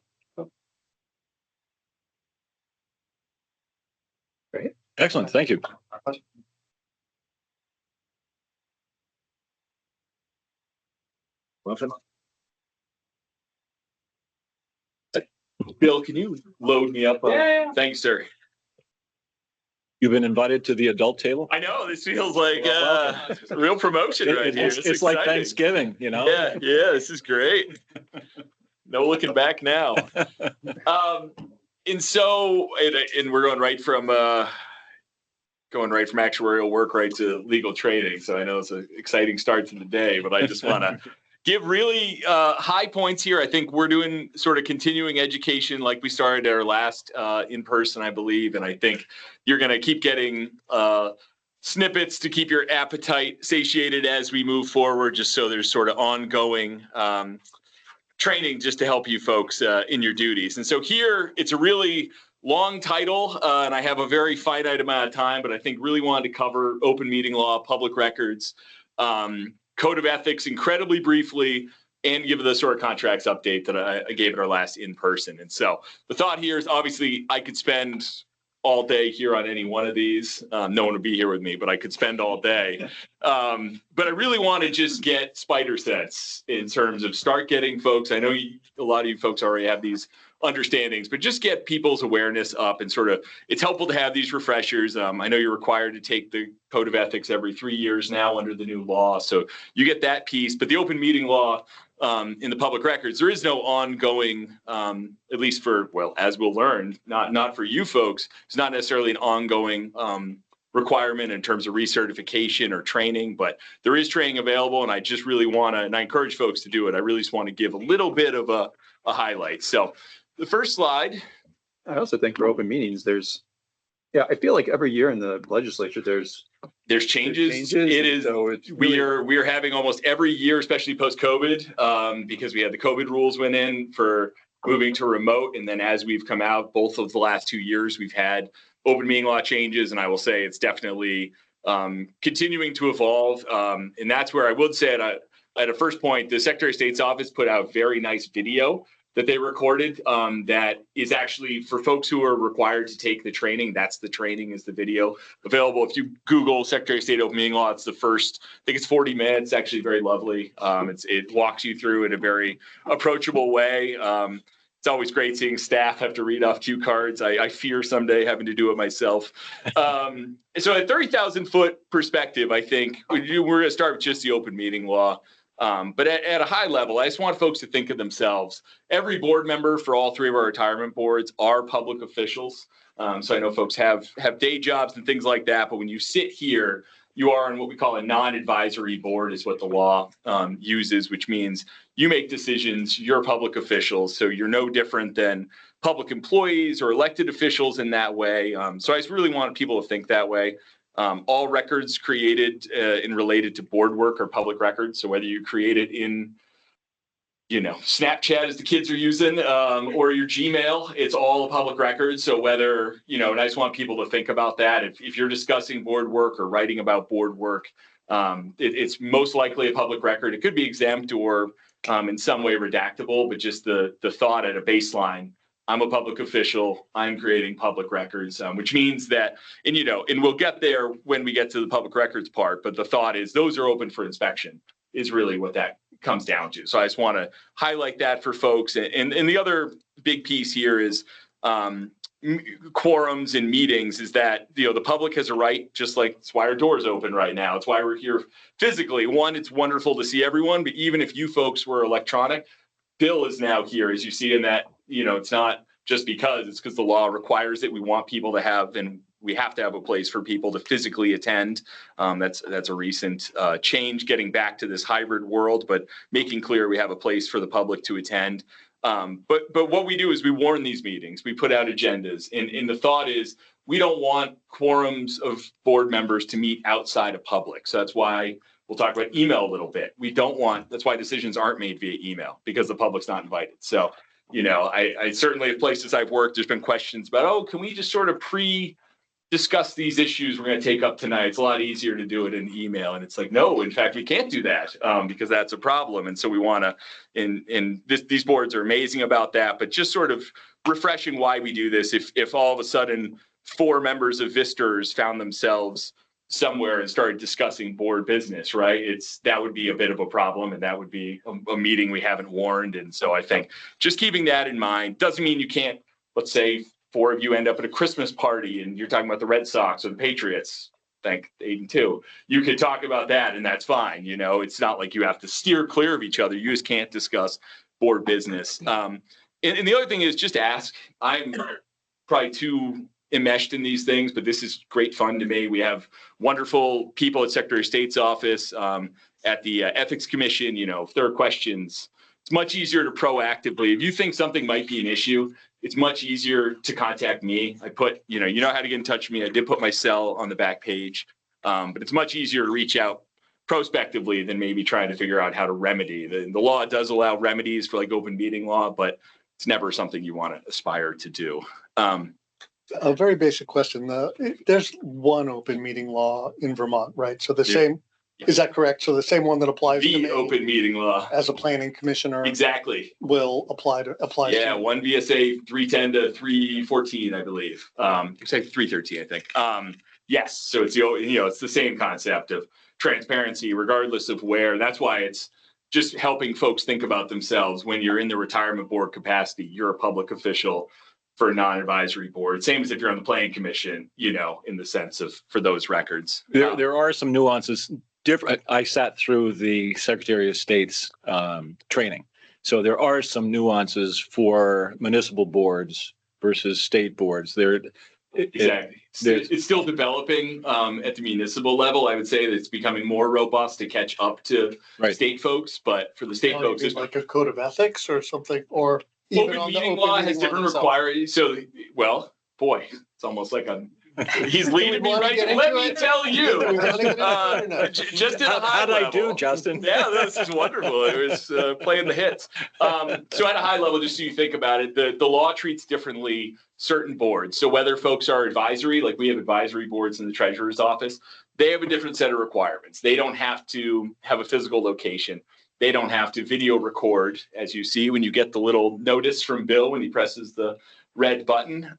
Great. Excellent. Thank you. Bill, can you load me up? Yeah. Thanks, sir. You've been invited to the adult table? I know, this feels like a real promotion right here. It's like exciting. Thanksgiving, Yeah, this is great. No looking back now. And so, and we're going right from actuarial work right to legal training. So I know it's an exciting start to the day, but I just want to give really high points here. I think we're doing sort of continuing education like we started our last in person, I believe. And I think you're going to keep getting snippets to keep your appetite satiated as we move forward, just so there's sort of ongoing training just to help you folks in your duties. And so here it's a really long title, and I have a very finite amount of time, but I think really wanted to cover open meeting law, public records, code of ethics incredibly briefly, and give the sort of contracts update that I gave at our last in person. And so the thought here is obviously I could spend all day here on any one of these. No one would be here with me, but I could spend all day. But I really want to just get spider sense in terms of start getting folks. I know a lot of you folks already have these understandings, but just get people's awareness up and sort of, it's helpful to have these refreshers. I know you're required to take the code of ethics every 3 years now under the new law. So you get that piece, but the open meeting law in the public records, there is no ongoing, at least for, well, as we'll learn, not for you folks, it's not necessarily an ongoing requirement in terms of recertification or training, but there is training available. And I just really want to, and I encourage folks to do it. I really just want to give a little bit of a highlight. So the first slide. I also think for open meetings, I feel like every year in the legislature, there's changes. It is. So it's we are having almost every year, especially post-COVID, because we had the COVID rules went in for moving to remote. And then as we've come out, both of the last 2 years, we've had open meeting law changes. And I will say it's definitely continuing to evolve. And that's where I would say at a first point, the Secretary of State's office put out very nice video that they recorded that is actually for folks who are required to take the training. That's the training, is the video available. If you Google Secretary of State open meeting law, it's the first, I think it's 40 minutes, actually very lovely. It walks you through in a very approachable way. It's always great seeing staff have to read off cue cards. I fear someday having to do it myself. So at 30,000 foot perspective, I think we're going to start with just the open meeting law. But at a high level, I just want folks to think of themselves. Every board member for all 3 of our retirement boards are public officials. So I know folks have day jobs and things like that, but when you sit here, you are on what we call a non-advisory board is what the law uses, which means you make decisions, you're public officials. So you're no different than public employees or elected officials in that way. So I just really want people to think that way. All records created and related to board work are public records. So whether you create it in, Snapchat as the kids are using, or your Gmail, it's all a public record. So whether, and I just want people to think about that. If you're discussing board work or writing about board work, it's most likely a public record. It could be exempt or in some way redactable, but just the thought at a baseline. I'm a public official. I'm creating public records, which means that, and we'll get there when we get to the public records part, but the thought is those are open for inspection is really what that comes down to. So I just want to highlight that for folks. And the other big piece here is quorums and meetings is that, the public has a right, just like it's why our doors open right now. It's why we're here physically. One, it's wonderful to see everyone, but even if you folks were electronic, Bill is now here, as you see in that, it's not just because, it's because the law requires it. We want people to have, and we have to have a place for people to physically attend. That's a recent change, getting back to this hybrid world, but making clear we have a place for the public to attend. But what we do is we warn these meetings, we put out agendas, and the thought is we don't want quorums of board members to meet outside of public. So that's why we'll talk about email a little bit. That's why decisions aren't made via email, because the public's not invited. So, I certainly at places I've worked, there's been questions about, can we just sort of discuss these issues we're going to take up tonight? It's a lot easier to do it in email. And it's like, no, in fact, we can't do that because that's a problem. And so we want to, these boards are amazing about that, but just sort of refreshing why we do this. If all of a sudden 4 members of VSTRS found themselves somewhere and started discussing board business, right? That would be a bit of a problem, and that would be a meeting we haven't warned. And so I think just keeping that in mind doesn't mean you can't, let's say 4 of you end up at a Christmas party and you're talking about the Red Sox or the Patriots, thank 8-2. You could talk about that and that's fine. It's not like you have to steer clear of each other. You just can't discuss board business. And the other thing is just ask. I'm probably too enmeshed in these things, but this is great fun to me. We have wonderful people at Secretary of State's office, at the Ethics Commission. If there are questions, it's much easier to proactively, if you think something might be an issue, it's much easier to contact me. I put, you know how to get in touch with me. I did put my cell on the back page, but it's much easier to reach out prospectively than maybe trying to figure out how to remedy. The law does allow remedies for like open meeting law, but it's never something you want to aspire to do. A very basic question. There's one open meeting law in Vermont, right? So the same, is that correct? So the same one that applies to The me open meeting law. as a planning commissioner Exactly. will apply to. Yeah, one VSA 310 to 314, I believe. It's like 313, I think. Yes, so it's it's the same concept of transparency, regardless of where. That's why it's just helping folks think about themselves. When you're in the retirement board capacity, you're a public official for a non-advisory board. Same as if you're on the planning commission, in the sense of for those records. There are some nuances. Different. I sat through the Secretary of State's training, so there are some nuances for municipal boards versus state boards. Exactly. It's still developing at the municipal level. I would say that it's becoming more robust to catch up to state folks, but for the state folks, it's like a code of ethics or something, or even open meeting law has different requirements. So, well, boy, it's almost like I'm He's leading me right. Let me tell you, just at a high How'd I do, level. Justin? Yeah, this is wonderful. It was playing the hits. So at a high level, just so you think about it, the law treats differently certain boards. So whether folks are advisory, like we have advisory boards in the treasurer's office, they have a different set of requirements. They don't have to have a physical location. They don't have to video record, as you see when you get the little notice from Bill when he presses the red button.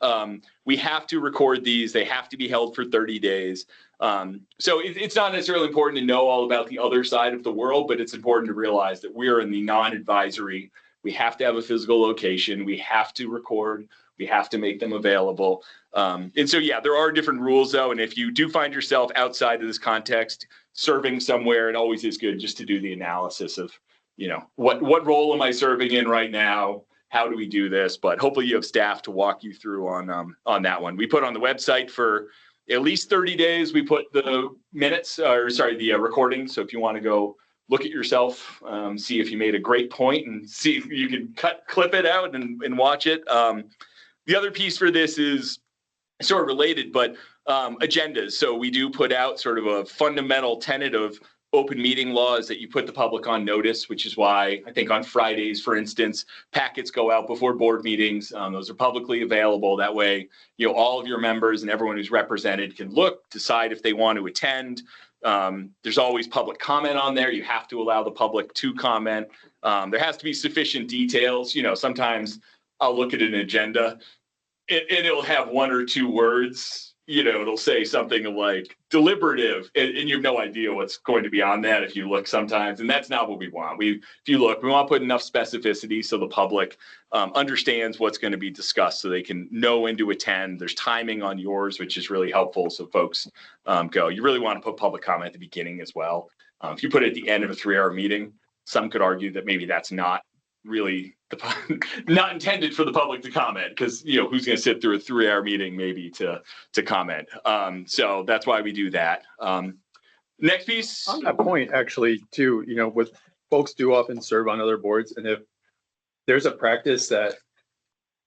We have to record these. They have to be held for 30 days. So it's not necessarily important to know all about the other side of the world, but it's important to realize that we're in the non-advisory. We have to have a physical location. We have to record. We have to make them available. And so, yeah, there are different rules, though. And if you do find yourself outside of this context, serving somewhere, it always is good just to do the analysis of, you know, what role am I serving in right now? How do we do this? But hopefully you have staff to walk you through on that one. We put on the website for at least 30 days. We put the minutes, or sorry, the recording. So if you want to go look at yourself, see if you made a great point and see if you can clip it out and watch it. The other piece for this is sort of related, but agendas. So we do put out sort of a fundamental tenet of open meeting laws that you put the public on notice, which is why I think on Fridays, for instance, packets go out before board meetings. Those are publicly available. That way, you know, all of your members and everyone who's represented can look, decide if they want to attend. There's always public comment on there. You have to allow the public to comment. There has to be sufficient details. You know, sometimes I'll look at an agenda and it'll have one or two words. You know, it'll say something like deliberative, and you have no idea what's going to be on that if you look sometimes. And that's not what we want. If you look, we want to put enough specificity so the public understands what's going to be discussed so they can know when to attend. There's timing on yours, which is really helpful. So folks go. You really want to put public comment at the beginning as well. If you put it at the end of a 3-hour meeting, some could argue that maybe that's not really not intended for the public to comment, because, you know, who's going to sit through a 3-hour meeting maybe to comment. So that's why we do that. Next piece. On that point, actually, too, you know, with folks do often serve on other boards, and if there's a practice that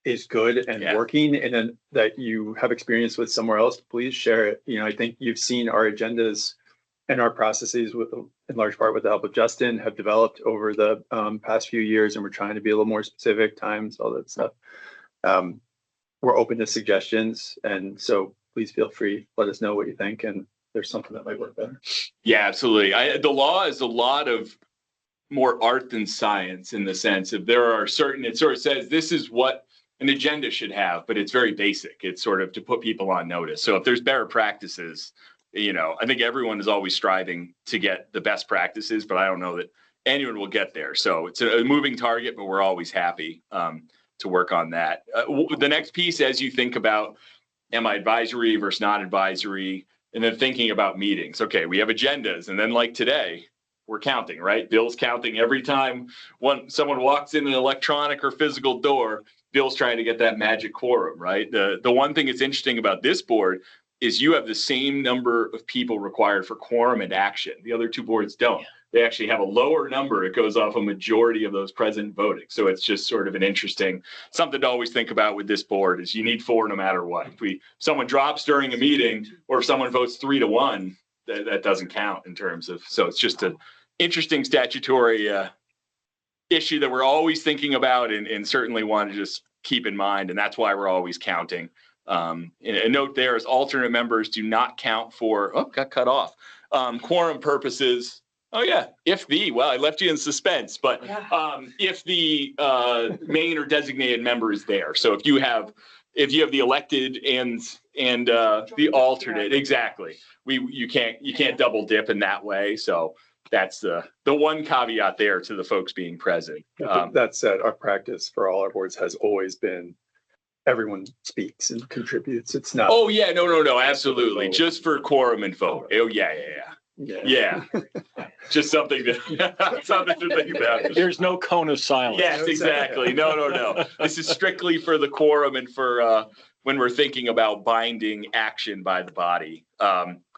is good and working, and then that you have experience with somewhere else, please share it. You know, I think you've seen our agendas and our processes, with, in large part with the help of Justin, have developed over the past few years, and we're trying to be a little more specific, times, all that stuff. We're open to suggestions, and so please feel free, let us know what you think, and there's something that might work better. Yeah, absolutely. The law is a lot of more art than science, in the sense of there are certain, it sort of says this is what an agenda should have, but it's very basic. It's sort of to put people on notice. So if there's better practices, you know, I think everyone is always striving to get the best practices, but I don't know that anyone will get there. So it's a moving target, but we're always happy to work on that. The next piece, as you think about, am I advisory versus not advisory, and then thinking about meetings. Okay, we have agendas, and then like today, we're counting, right? Bill's counting every time someone walks in an electronic or physical door. Bill's trying to get that magic quorum, right? The one thing that's interesting about this board is you have the same number of people required for quorum and action. The other two boards don't. They actually have a lower number. It goes off a majority of those present voting. So it's just sort of an interesting, something to always think about with this board is you need 4 no matter what. If someone drops during a meeting, or if someone votes 3-1, that doesn't count in terms of, so it's just an interesting statutory issue that we're always thinking about and certainly want to just keep in mind. And that's why we're always counting. A note there is alternate members do not count for, got cut off, quorum purposes. Oh yeah, well, I left you in suspense, but if the main or designated member is there. So if you have the elected and the alternate, exactly, you can't double dip in that way. So that's the one caveat there to the folks being present. That said, our practice for all our boards has always been everyone speaks and contributes. It's not. Oh yeah, no, absolutely. Just for quorum and vote. Oh yeah. Just something to think about. There's no cone of silence. Yes, exactly. No. This is strictly for the quorum and for when we're thinking about binding action by the body.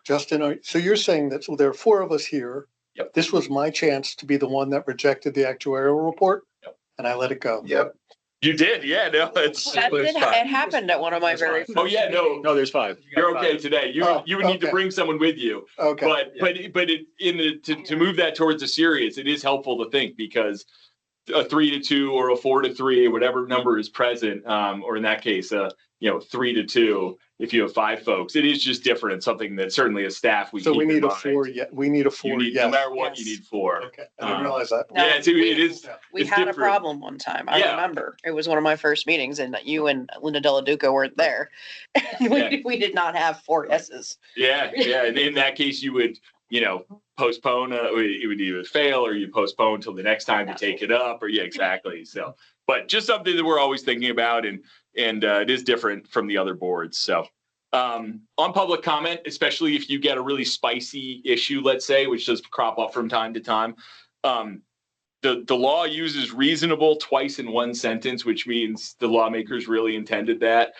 Justin, so you're saying that, so there are 4 of us here. Yep. This was my chance to be the one that rejected the actuarial report. Yep. And I let it go. Yep. You did, yeah, no, it's. It happened at one of my very. Oh, yeah, no, there's 5. you're okay today. You would need to okay. bring someone with you. Okay. To move that towards a serious, it is helpful to think because a 3-2 or a 4-3, whatever number is present, or in that case, 3-2, if you have 5 folks, it is just different. It's something that certainly as staff, So we keep in need a mind. 4, we need a 4, No yes. matter what, you Yes. need 4. Okay, I didn't realize that. No, Yeah, it is. We it's had a different. problem one time. I Yeah. remember. It was one of my first meetings and you and Linda Della Duca weren't there. We did not have 4 yeses. Yeah. And in that case, you would, postpone, it would either fail or you postpone till the next time to take it up or exactly. So, but just something that we're always thinking about and it is different from the other boards. So, on public comment, especially if you get a really spicy issue, let's say, which does crop up from time to time, the law uses reasonable twice in one sentence, which means the lawmakers really intended that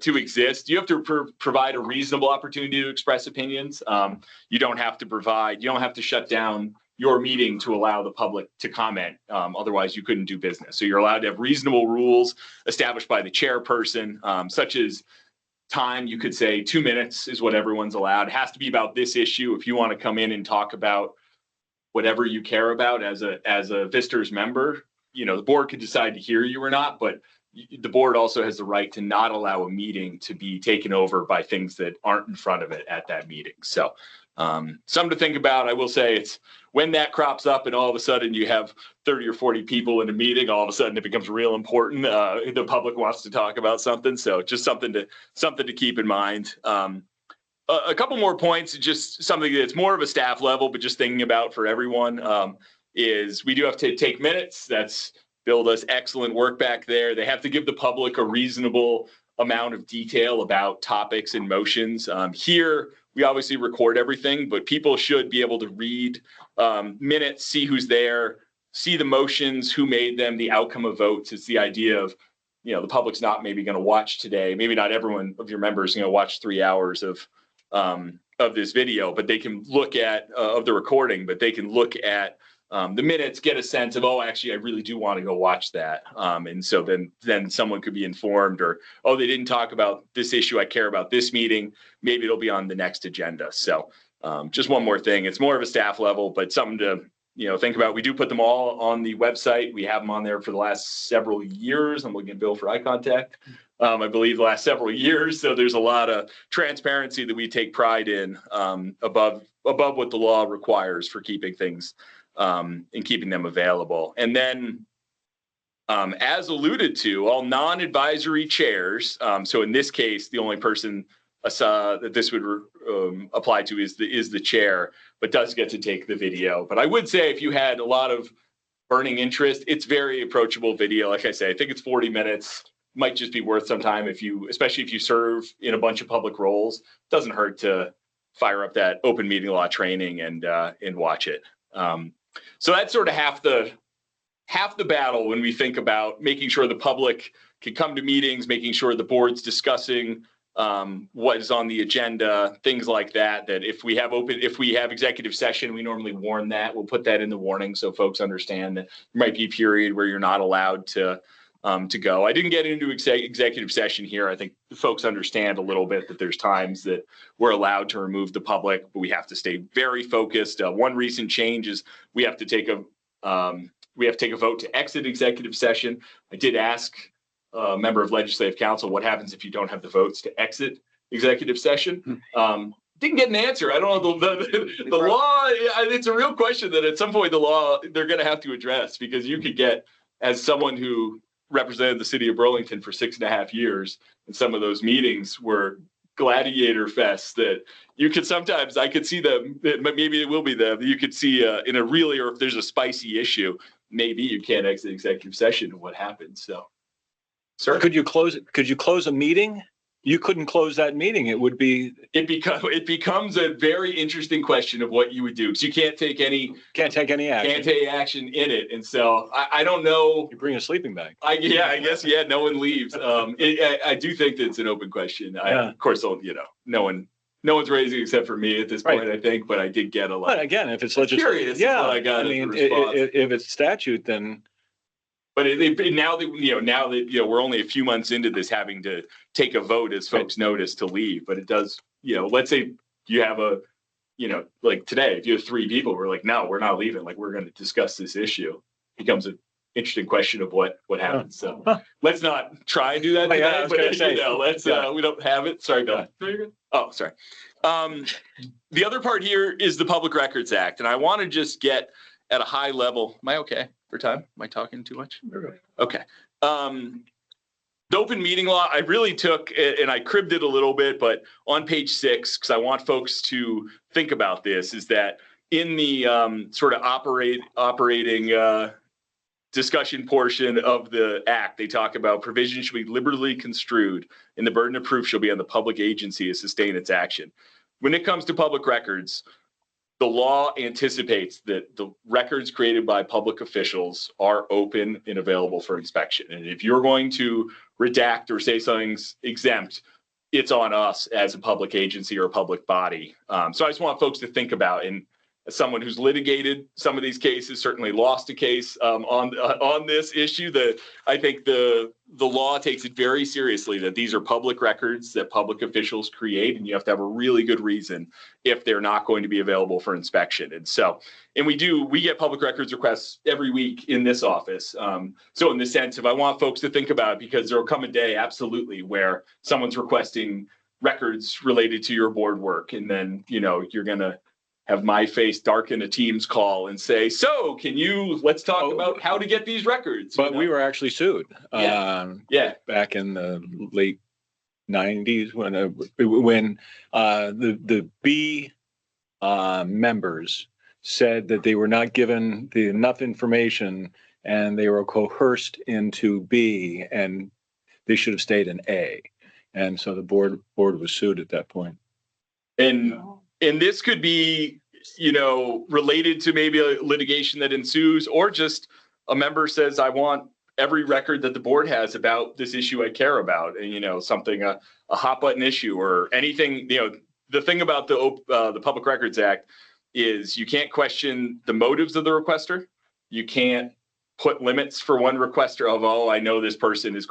to exist. You have to provide a reasonable opportunity to express opinions. You don't have to shut down your meeting to allow the public to comment. Otherwise, you couldn't do business. So you're allowed to have reasonable rules established by the chairperson, such as time. You could say 2 minutes is what everyone's allowed. It has to be about this issue. If you want to come in and talk about whatever you care about as a VSTRS member, the board could decide to hear you or not, but the board also has the right to not allow a meeting to be taken over by things that aren't in front of it at that meeting. So something to think about. I will say it's when that crops up and all of a sudden you have 30 or 40 people in a meeting, all of a sudden it becomes real important. The public wants to talk about something. So just something to keep in mind. A couple more points, just something that's more of a staff level, but just thinking about for everyone, is we do have to take minutes. That's Bill does excellent work back there. They have to give the public a reasonable amount of detail about topics and motions. Here, we obviously record everything, but people should be able to read minutes, see who's there, see the motions, who made them, the outcome of votes. It's the idea of, the public's not maybe going to watch today. Maybe not everyone of your members is going to watch 3 hours of this video, but they can look at of the recording, but they can look at the minutes, get a sense of, oh, actually, I really do want to go watch that. And so then someone could be informed or, oh, they didn't talk about this issue. I care about this meeting. Maybe it'll be on the next agenda. So just one more thing. It's more of a staff level, but something to, think about. We do put them all on the website. We have them on there for the last several years. I'm looking at Bill for eye contact. I believe the last several years. So there's a lot of transparency that we take pride in above what the law requires for keeping things and keeping them available. And then as alluded to, all non-advisory chairs. So in this case, the only person that this would apply to is the chair, but does get to take the video. But I would say if you had a lot of burning interest, it's very approachable video. Like I say, I think it's 40 minutes. Might just be worth some time especially if you serve in a bunch of public roles. Doesn't hurt to fire up that open meeting law training and watch it. So that's sort of half the battle when we think about making sure the public can come to meetings, making sure the board's discussing what is on the agenda, things like that. That if we have executive session, we normally warn that. We'll put that in the warning so folks understand that there might be a period where you're not allowed to go. I didn't get into executive session here. I think folks understand a little bit that there's times that we're allowed to remove the public, but we have to stay very focused. One recent change is we have to take a vote to exit executive session. I did ask a member of Legislative Council what happens if you don't have the votes to exit executive session. Didn't get an answer. I don't know the law. It's a real question that at some point the law they're going to have to address, because you could get, as someone who represented the city of Burlington for 6.5 years, and some of those meetings were gladiator fests that you could sometimes, I could see them, maybe it will be them, you could see in a really, or if there's a spicy issue, maybe you can't exit executive session and what happens. So, sir, could you close a meeting? You couldn't close that meeting. It becomes a very interesting question of what you would do, because you can't take any action in it. And so I don't know. You bring a sleeping bag. I guess no one leaves. I do think that it's an open question. Of course, no one's raising except for me at this point, I think, but I did get a lot. But again, if it's legislative, curious, I got. I mean, if it's statute, then. But now that we're only a few months into this, having to take a vote as folks notice to leave, but it does, let's say you have like today, if you have 3 people, we're like, no, we're not leaving. Like, we're going to discuss this issue. It becomes an interesting question of what happens. So let's not try and do that today. I was gonna say, let's we don't have it. Sorry, Bill. Oh, sorry. The other part here is the Public Records Act, and I want to just get at a high level. Am I okay for time? Am I talking too much? Okay. The open meeting law, I really took, and I cribbed it a little bit, but on page 6, because I want folks to think about this, is that in the sort of operating discussion portion of the act, they talk about provisions should be liberally construed, and the burden of proof shall be on the public agency to sustain its action. When it comes to public records, the law anticipates that the records created by public officials are open and available for inspection. And if you're going to redact or say something's exempt, it's on us as a public agency or a public body. So I just want folks to think about, and as someone who's litigated some of these cases, certainly lost a case on this issue, that I think the law takes it very seriously that these are public records that public officials create, and you have to have a really good reason if they're not going to be available for inspection. And we get public records requests every week in this office. So in the sense of, I want folks to think about it, because there will come a day, absolutely, where someone's requesting records related to your board work, and then you're gonna have my face darken a Teams call and say, so let's talk about how to get these records. But we were actually sued. Back in the late 90s when the B members said that they were not given enough information and they were coerced into B, and they should have stayed in A. And so the board was sued at that point. And this could be, related to maybe a litigation that ensues, or just a member says, I want every record that the board has about this issue I care about, and, something, a hot button issue or anything. The thing about the Public Records Act is you can't question the motives of the requester. You can't put limits for one requester of, I know this person is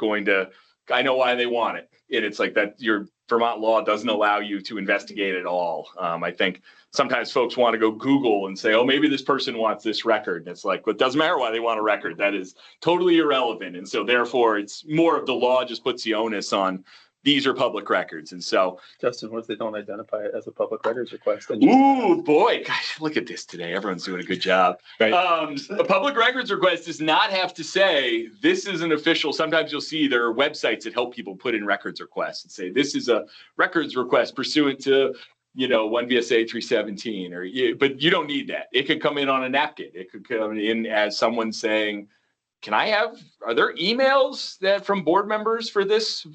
I know why they want it. And it's like that your Vermont law doesn't allow you to investigate at all. I think sometimes folks want to go Google and say, maybe this person wants this record. And it's like, well, it doesn't matter why they want a record. That is totally irrelevant. And so therefore, it's more of the law just puts the onus on, these are public records. And so, Justin, what if they don't identify it as a public records request? Ooh, boy, gosh, look at this today. Everyone's doing a good job. Right. A public records request does not have to say this is an official. Sometimes you'll see there are websites that help people put in records requests and say this is a records request pursuant to 1 VSA 317, but you don't need that. It could come in on a napkin. It could come in as someone saying, are there emails that from board members for this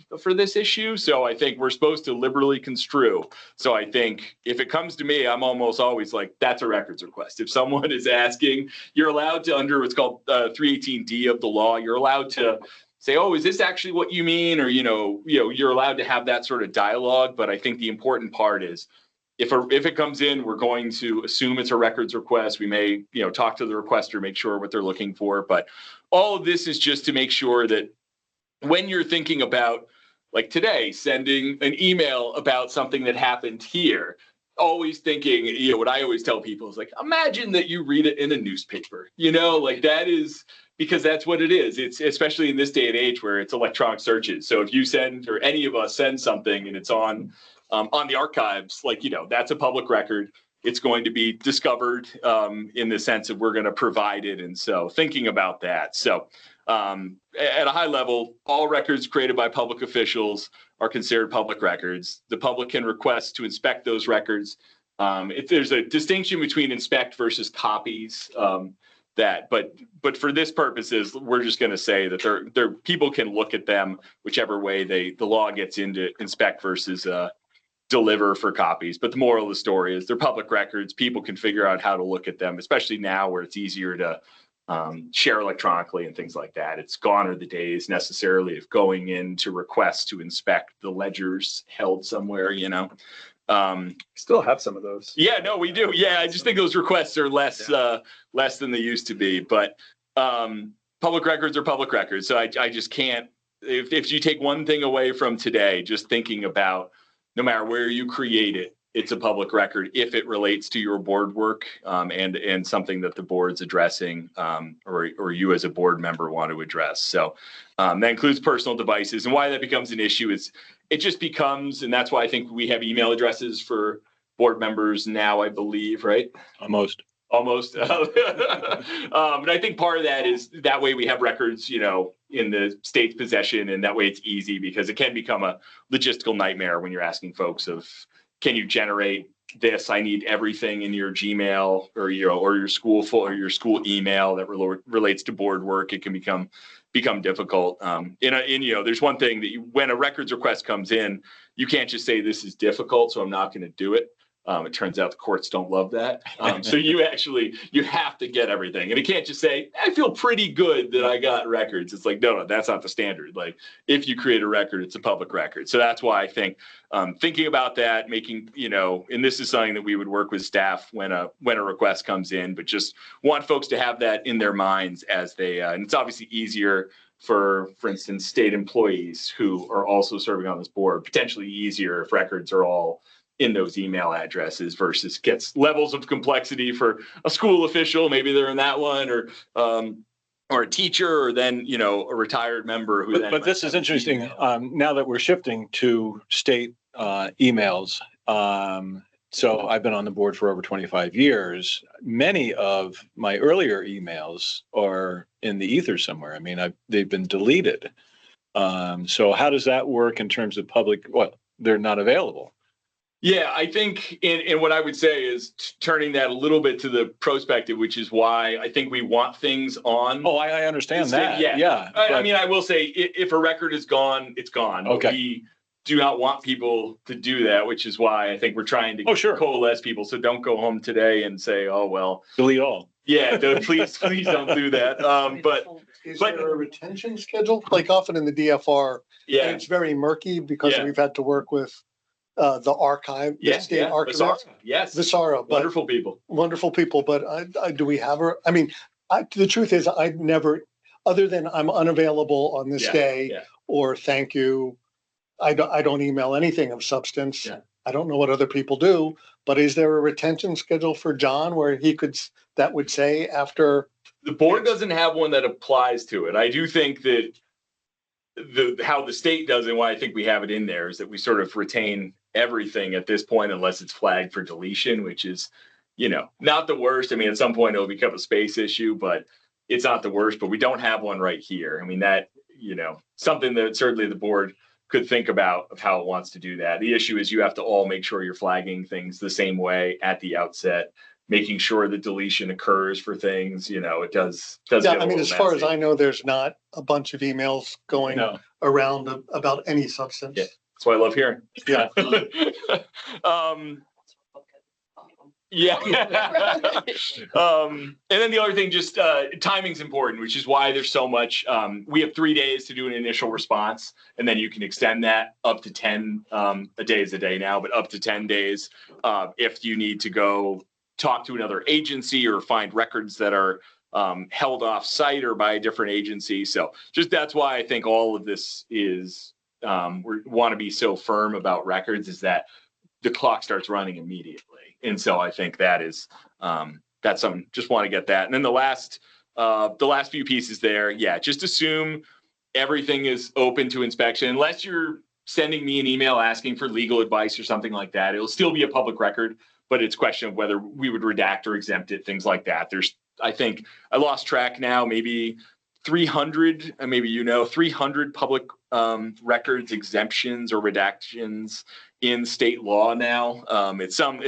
issue? So I think we're supposed to liberally construe. So I think if it comes to me, I'm almost always like, that's a records request. If someone is asking, you're allowed to, under what's called 318D of the law, you're allowed to say, is this actually what you mean? Or, you're allowed to have that sort of dialogue. But I think the important part is, if it comes in, we're going to assume it's a records request. We may, talk to the requester, make sure what they're looking for. But all of this is just to make sure that when you're thinking about, like today, sending an email about something that happened here, always thinking, what I always tell people is like, imagine that you read it in a newspaper, like that is, because that's what it is. It's especially in this day and age where it's electronic searches. So if you send, or any of us send something and it's on the archives, that's a public record. It's going to be discovered in the sense of we're going to provide it. And so thinking about that. So at a high level, all records created by public officials are considered public records. The public can request to inspect those records. If there's a distinction between inspect versus copies, but for this purposes, we're just going to say that people can look at them whichever way the law gets into inspect versus deliver for copies. But the moral of the story is they're public records. People can figure out how to look at them, especially now where it's easier to share electronically and things like that. It's gone are the days necessarily of going in to request to inspect the ledgers held somewhere, Still have some of those. Yeah, no, we do. Yeah, I just think those requests are less than they used to be. But public records are public records. So I just can't, if you take one thing away from today, just thinking about no matter where you create it, it's a public record if it relates to your board work and something that the board's addressing or you as a board member want to address. So that includes personal devices. And why that becomes an issue is it just becomes, and that's why I think we have email addresses for board members now, I believe, right? Almost. But I think part of that is that way we have records, you know, in the state's possession, and that way it's easy because it can become a logistical nightmare when you're asking folks of, can you generate this? I need everything in your Gmail or your school or your school email that relates to board work. It can become difficult. There's one thing that when a records request comes in, you can't just say this is difficult, so I'm not going to do it. It turns out the courts don't love that. So you have to get everything. And it can't just say, I feel pretty good that I got records. It's like, no, that's not the standard. Like if you create a record, it's a public record. So that's why I think thinking about that, making, and this is something that we would work with staff when a request comes in, but just want folks to have that in their minds as they, and it's obviously easier for instance, state employees who are also serving on this board, potentially easier if records are all in those email addresses versus gets levels of complexity for a school official. Maybe they're in that one or a teacher or then, a retired member who But this is interesting. Now that we're shifting to state emails. So I've been on the board for over 25 years. Many of my earlier emails are in the ether somewhere. I mean, they've been deleted. So how does that work in terms of public? Well, they're not available. Yeah, I think, and what I would say is turning that a little bit to the prospective, which is why I think we want things on. Oh, I understand that. Yeah. I mean, I will say if a record is gone, it's gone. Okay. We do not want people to do that, which is why I think we're trying to coalesce people. So don't go home today and say, oh, well. Delete all. Yeah, please don't do that. But is there a retention schedule? Like often in the DFR, yeah, it's very murky because we've had to work with the archive, the state archive. Yes. Visara. Wonderful people. But do we have her? I mean, the truth is I've never, other than I'm unavailable on this day or thank you, I don't email anything of substance. Yeah. I don't know what other people do, but is there a retention schedule for John where that would say after? The board doesn't have one that applies to it. I do think that how the state does it, why I think we have it in there is that we sort of retain everything at this point unless it's flagged for deletion, which is, not the worst. I mean, at some point it'll become a space issue, but it's not the worst, but we don't have one right here. I mean, that, something that certainly the board could think about of how it wants to do that. The issue is you have to all make sure you're flagging things the same way at the outset, making sure that deletion occurs for things, it does. Yeah, I mean, as far as I know, there's not a bunch of emails going around about any substance. Yeah, that's what I love hearing. Yeah. And then the other thing, just timing's important, which is why there's so much. We have 3 days to do an initial response, and then you can extend that up to 10. A day is a day now, but up to 10 days if you need to go talk to another agency or find records that are held off site or by a different agency. So just that's why I think all of this is we want to be so firm about records is that the clock starts running immediately. And so I think that is that's something, just want to get that. And then the last few pieces there, just assume everything is open to inspection unless you're sending me an email asking for legal advice or something like that. It'll still be a public record, but it's a question of whether we would redact or exempt it, things like that. There's, I think I lost track now, maybe 300, maybe 300 public records exemptions or redactions in state law now. It's an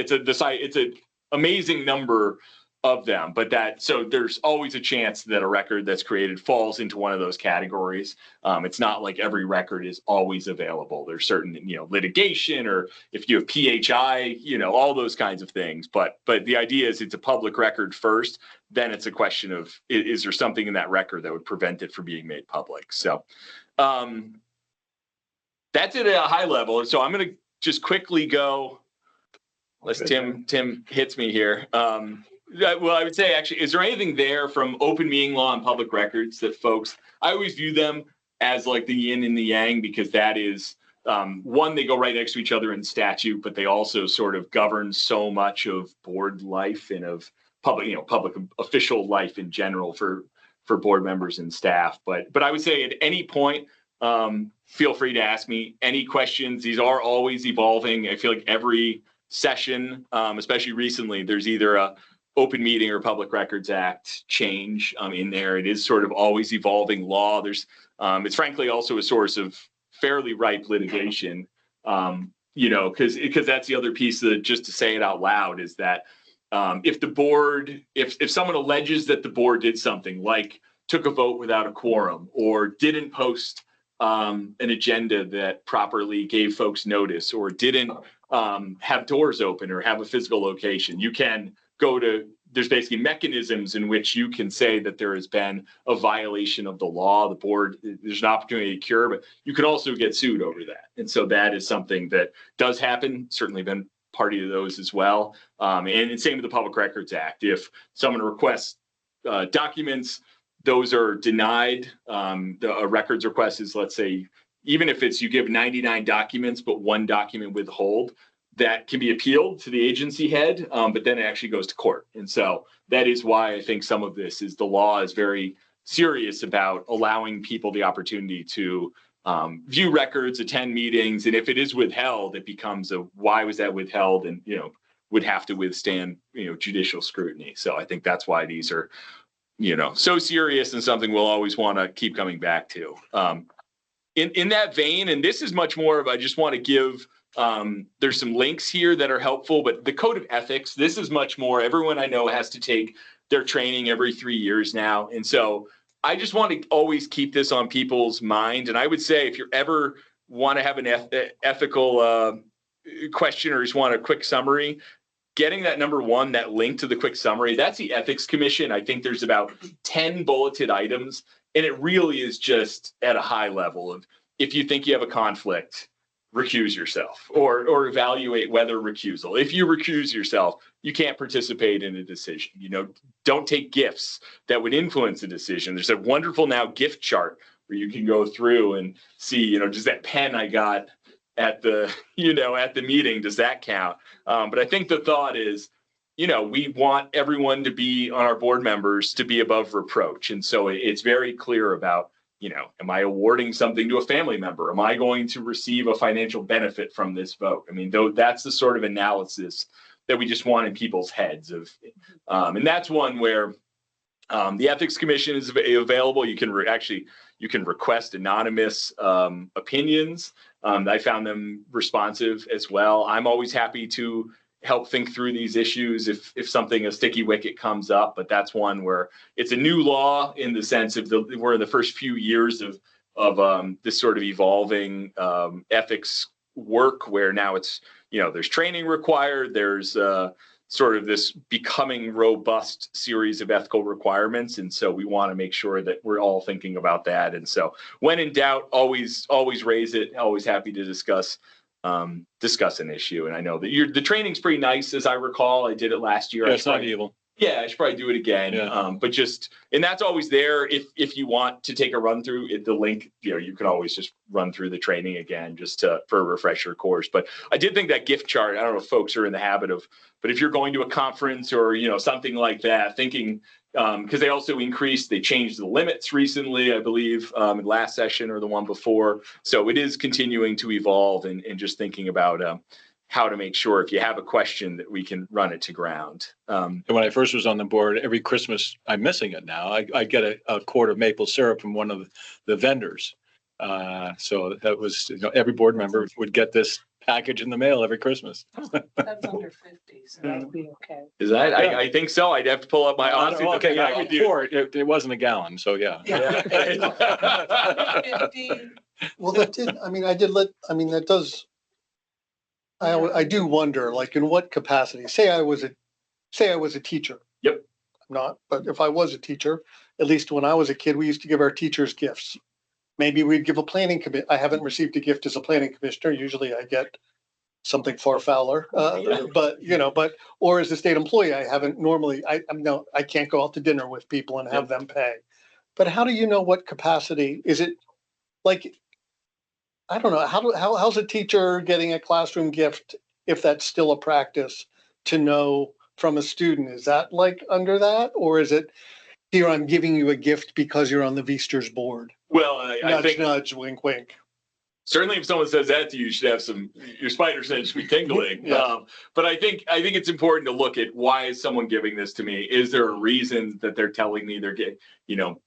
amazing number of them, but so there's always a chance that a record that's created falls into one of those categories. It's not like every record is always available. There's certain, litigation, or if you have PHI, all those kinds of things. But the idea is it's a public record first, then it's a question of, is there something in that record that would prevent it from being made public? So that's it at a high level. So I'm going to just quickly go, unless Tim hits me here. Well, I would say actually, is there anything there from open meeting law and public records that folks, I always view them as like the yin and the yang, because that is, one, they go right next to each other in statute, but they also sort of govern so much of board life and of public, public official life in general for board members and staff. But I would say at any point, feel free to ask me any questions. These are always evolving. I feel like every session, especially recently, there's either a open meeting or Public Records Act change in there. It is sort of always evolving law. There's, it's frankly also a source of fairly ripe litigation, because that's the other piece that, just to say it out loud, is that if the board, if someone alleges that the board did something like took a vote without a quorum or didn't post an agenda that properly gave folks notice or didn't have doors open or have a physical location, you can go to, there's basically mechanisms in which you can say that there has been a violation of the law. The board, there's an opportunity to cure, but you could also get sued over that. And so that is something that does happen, certainly been party to those as well. And same with the Public Records Act. If someone requests documents, those are denied. A records request is, let's say, even if it's you give 99 documents, but one document withhold, that can be appealed to the agency head, but then it actually goes to court. And so that is why I think some of this is, the law is very serious about allowing people the opportunity to view records, attend meetings. And if it is withheld, it becomes a, why was that withheld? And, would have to withstand, judicial scrutiny. So I think that's why these are, so serious and something we'll always want to keep coming back to. In that vein, and this is much more of, I just want to give, there's some links here that are helpful, but the code of ethics, this is much more, everyone I know has to take their training every 3 years now. And so I just want to always keep this on people's mind. And I would say, if you ever want to have an ethical question or just want a quick summary, getting that number one, that link to the quick summary, that's the Ethics Commission. I think there's about 10 bulleted items, and it really is just at a high level of, if you think you have a conflict, recuse yourself, or evaluate whether recusal. If you recuse yourself, you can't participate in a decision. Don't take gifts that would influence a decision. There's a wonderful now gift chart where you can go through and see, does that pen I got at the, at the meeting, does that count? But I think the thought is, we want everyone to be, on our board members, to be above reproach. And so it's very clear about, am I awarding something to a family member? Am I going to receive a financial benefit from this vote? I mean, that's the sort of analysis that we just want in people's heads of, and that's one where the Ethics Commission is available. You can you can request anonymous opinions. I found them responsive as well. I'm always happy to help think through these issues if something, a sticky wicket comes up, but that's one where it's a new law in the sense of we're in the first few years of this sort of evolving ethics work, where now it's, there's training required, there's sort of this becoming robust series of ethical requirements. And so we want to make sure that we're all thinking about that. And so when in doubt, always raise it. Always happy to discuss an issue. And I know that the training's pretty nice, as I recall. I did it last year. Yeah, it's not evil. Yeah, I should probably do it again. Yeah. But just, and that's always there. If you want to take a run through it, the link, you can always just run through the training again, just for a refresher course. But I did think that gift chart, I don't know if folks are in the habit of, but if you're going to a conference or, something like that, thinking, because they changed the limits recently, I believe, in last session or the one before. So it is continuing to evolve, and just thinking about how to make sure, if you have a question, that we can run it to ground. And when I first was on the board, every Christmas, I'm missing it now, I get a quart of maple syrup from one of the vendors. So that was, every board member would get this package in the mail every Christmas. That's under 50, so that'd be okay. Is that? Yeah. I think so. I'd have to pull up my honestly. Okay, yeah, a quart. It wasn't a gallon, so yeah. Well, that did, that does, I do wonder, like, in what capacity, say I was a teacher. Yep. I'm not, but if I was a teacher, at least when I was a kid, we used to give our teachers gifts. Maybe we'd give a planning commit. I haven't received a gift as a planning commissioner. Usually I get something far fouler. But, or as a state employee, I haven't normally, I can't go out to dinner with people and have them pay. But how do you know what capacity? Is it like, I don't know, how's a teacher getting a classroom gift, if that's still a practice, to know from a student? Is that like under that? Or is it, here, I'm giving you a gift because you're on the VSTRS board? Well, I Nudge, think nudge, wink, wink. certainly if someone says that to you, you should have your spider sense should be tingling. Yeah. But I think it's important to look at, why is someone giving this to me? Is there a reason that they're telling me they're getting,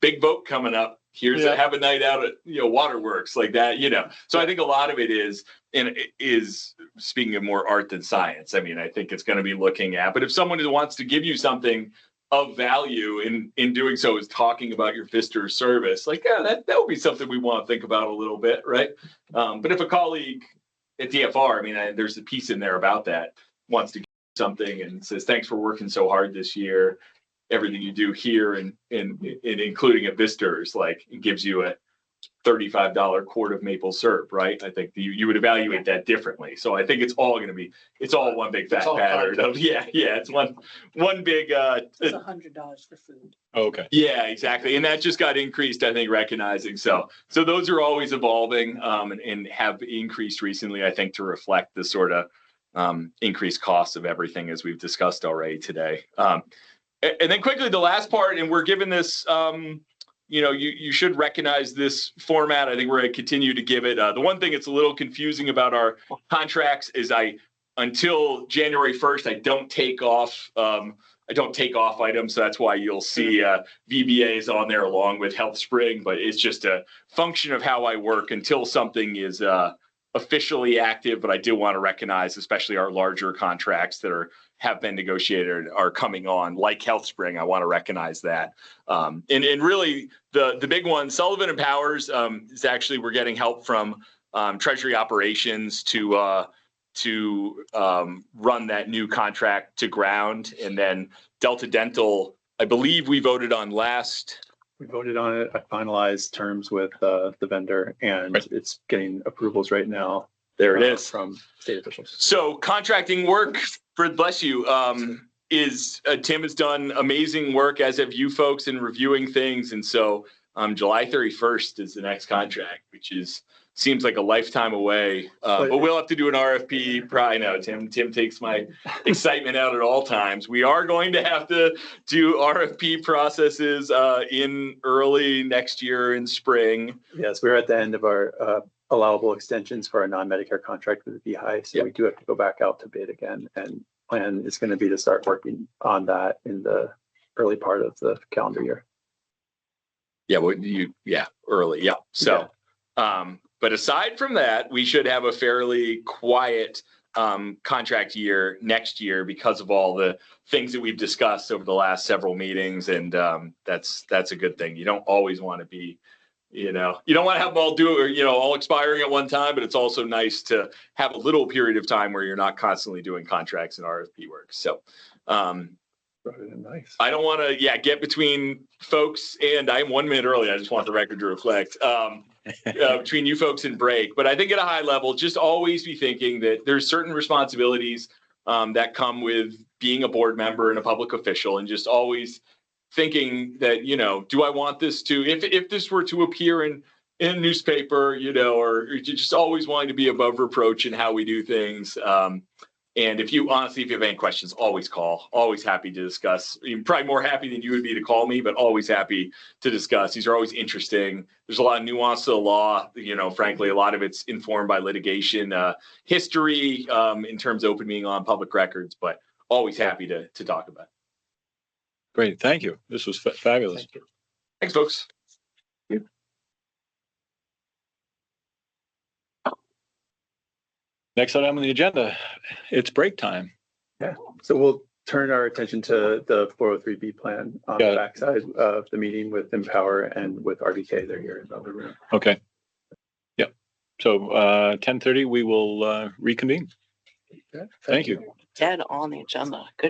big vote coming up? Here's have a night out at, waterworks like that, So I think a lot of it is, and it is, speaking of more art than science. I mean, I think it's going to be looking at, but if someone wants to give you something of value in doing so is talking about your VSTRS service, like, that would be something we want to think about a little bit, right? But if a colleague at DFR, I mean, there's a piece in there about that, wants to give something and says, thanks for working so hard this year, everything you do here and including at VSTRS, like, it gives you a $35 quart of maple syrup, right? I think you would evaluate that differently. So I think it's all one big fat pattern of, it's one big, It's $100 for food. Okay. yeah, exactly. And that just got increased, I think, recognizing. So those are always evolving, and have increased recently, I think, to reflect the sort of, increased costs of everything, as we've discussed already today. And then quickly, the last part, and we're given this, you should recognize this format. I think we're going to continue to give it. The one thing that's a little confusing about our contracts is until January 1st, I don't take off items. So that's why you'll see VBAs on there along with HealthSpring, but it's just a function of how I work until something is officially active. But I do want to recognize, especially our larger contracts that have been negotiated are coming on, like HealthSpring. I want to recognize that. And really the big one, Sullivan and Powers, is actually, we're getting help from Treasury Operations to run that new contract to ground. And then Delta Dental, I believe we voted on last. We voted on it. I finalized terms with the vendor, and it's getting approvals right now. There it is from state officials. So contracting work, bless you, is Tim has done amazing work, as have you folks, in reviewing things. And so July 31st is the next contract, which seems like a lifetime away. But we'll have to do an RFP. I know Tim takes my excitement out at all times. We are going to have to do RFP processes in early next year in spring. Yes, we're at the end of our allowable extensions for our non-Medicare contract with the VHI. So we do have to go back out to bid again, and plan is going to be to start working on that in the early part of the calendar year. Early. Yeah. So, but aside from that, we should have a fairly quiet contract year next year because of all the things that we've discussed over the last several meetings. And that's a good thing. You don't always want to be, you don't want to have them all all expiring at one time, but it's also nice to have a little period of time where you're not constantly doing contracts and RFP work. So, nice. I don't want to, get between folks, and I'm 1 minute early. I just want the record to reflect between you folks and break. But I think at a high level, just always be thinking that there's certain responsibilities that come with being a board member and a public official, and just always thinking that, do I want this to, if this were to appear in a newspaper, or just always wanting to be above reproach in how we do things. And if you have any questions, always call, always happy to discuss. I'm probably more happy than you would be to call me, but always happy to discuss. These are always interesting. There's a lot of nuance to the law. Frankly, a lot of it's informed by litigation history in terms of open being on public records, but always happy to talk about it. Great. Thank you. This was fabulous. Thanks, folks. Next item on the agenda, it's break time. Yeah. So we'll turn our attention to the 403B plan on the backside of the meeting with Empower and with RBK. They're here in the other room. Okay. Yep. So 10:30, we will reconvene. Okay. Thank you. Dead on the agenda. Good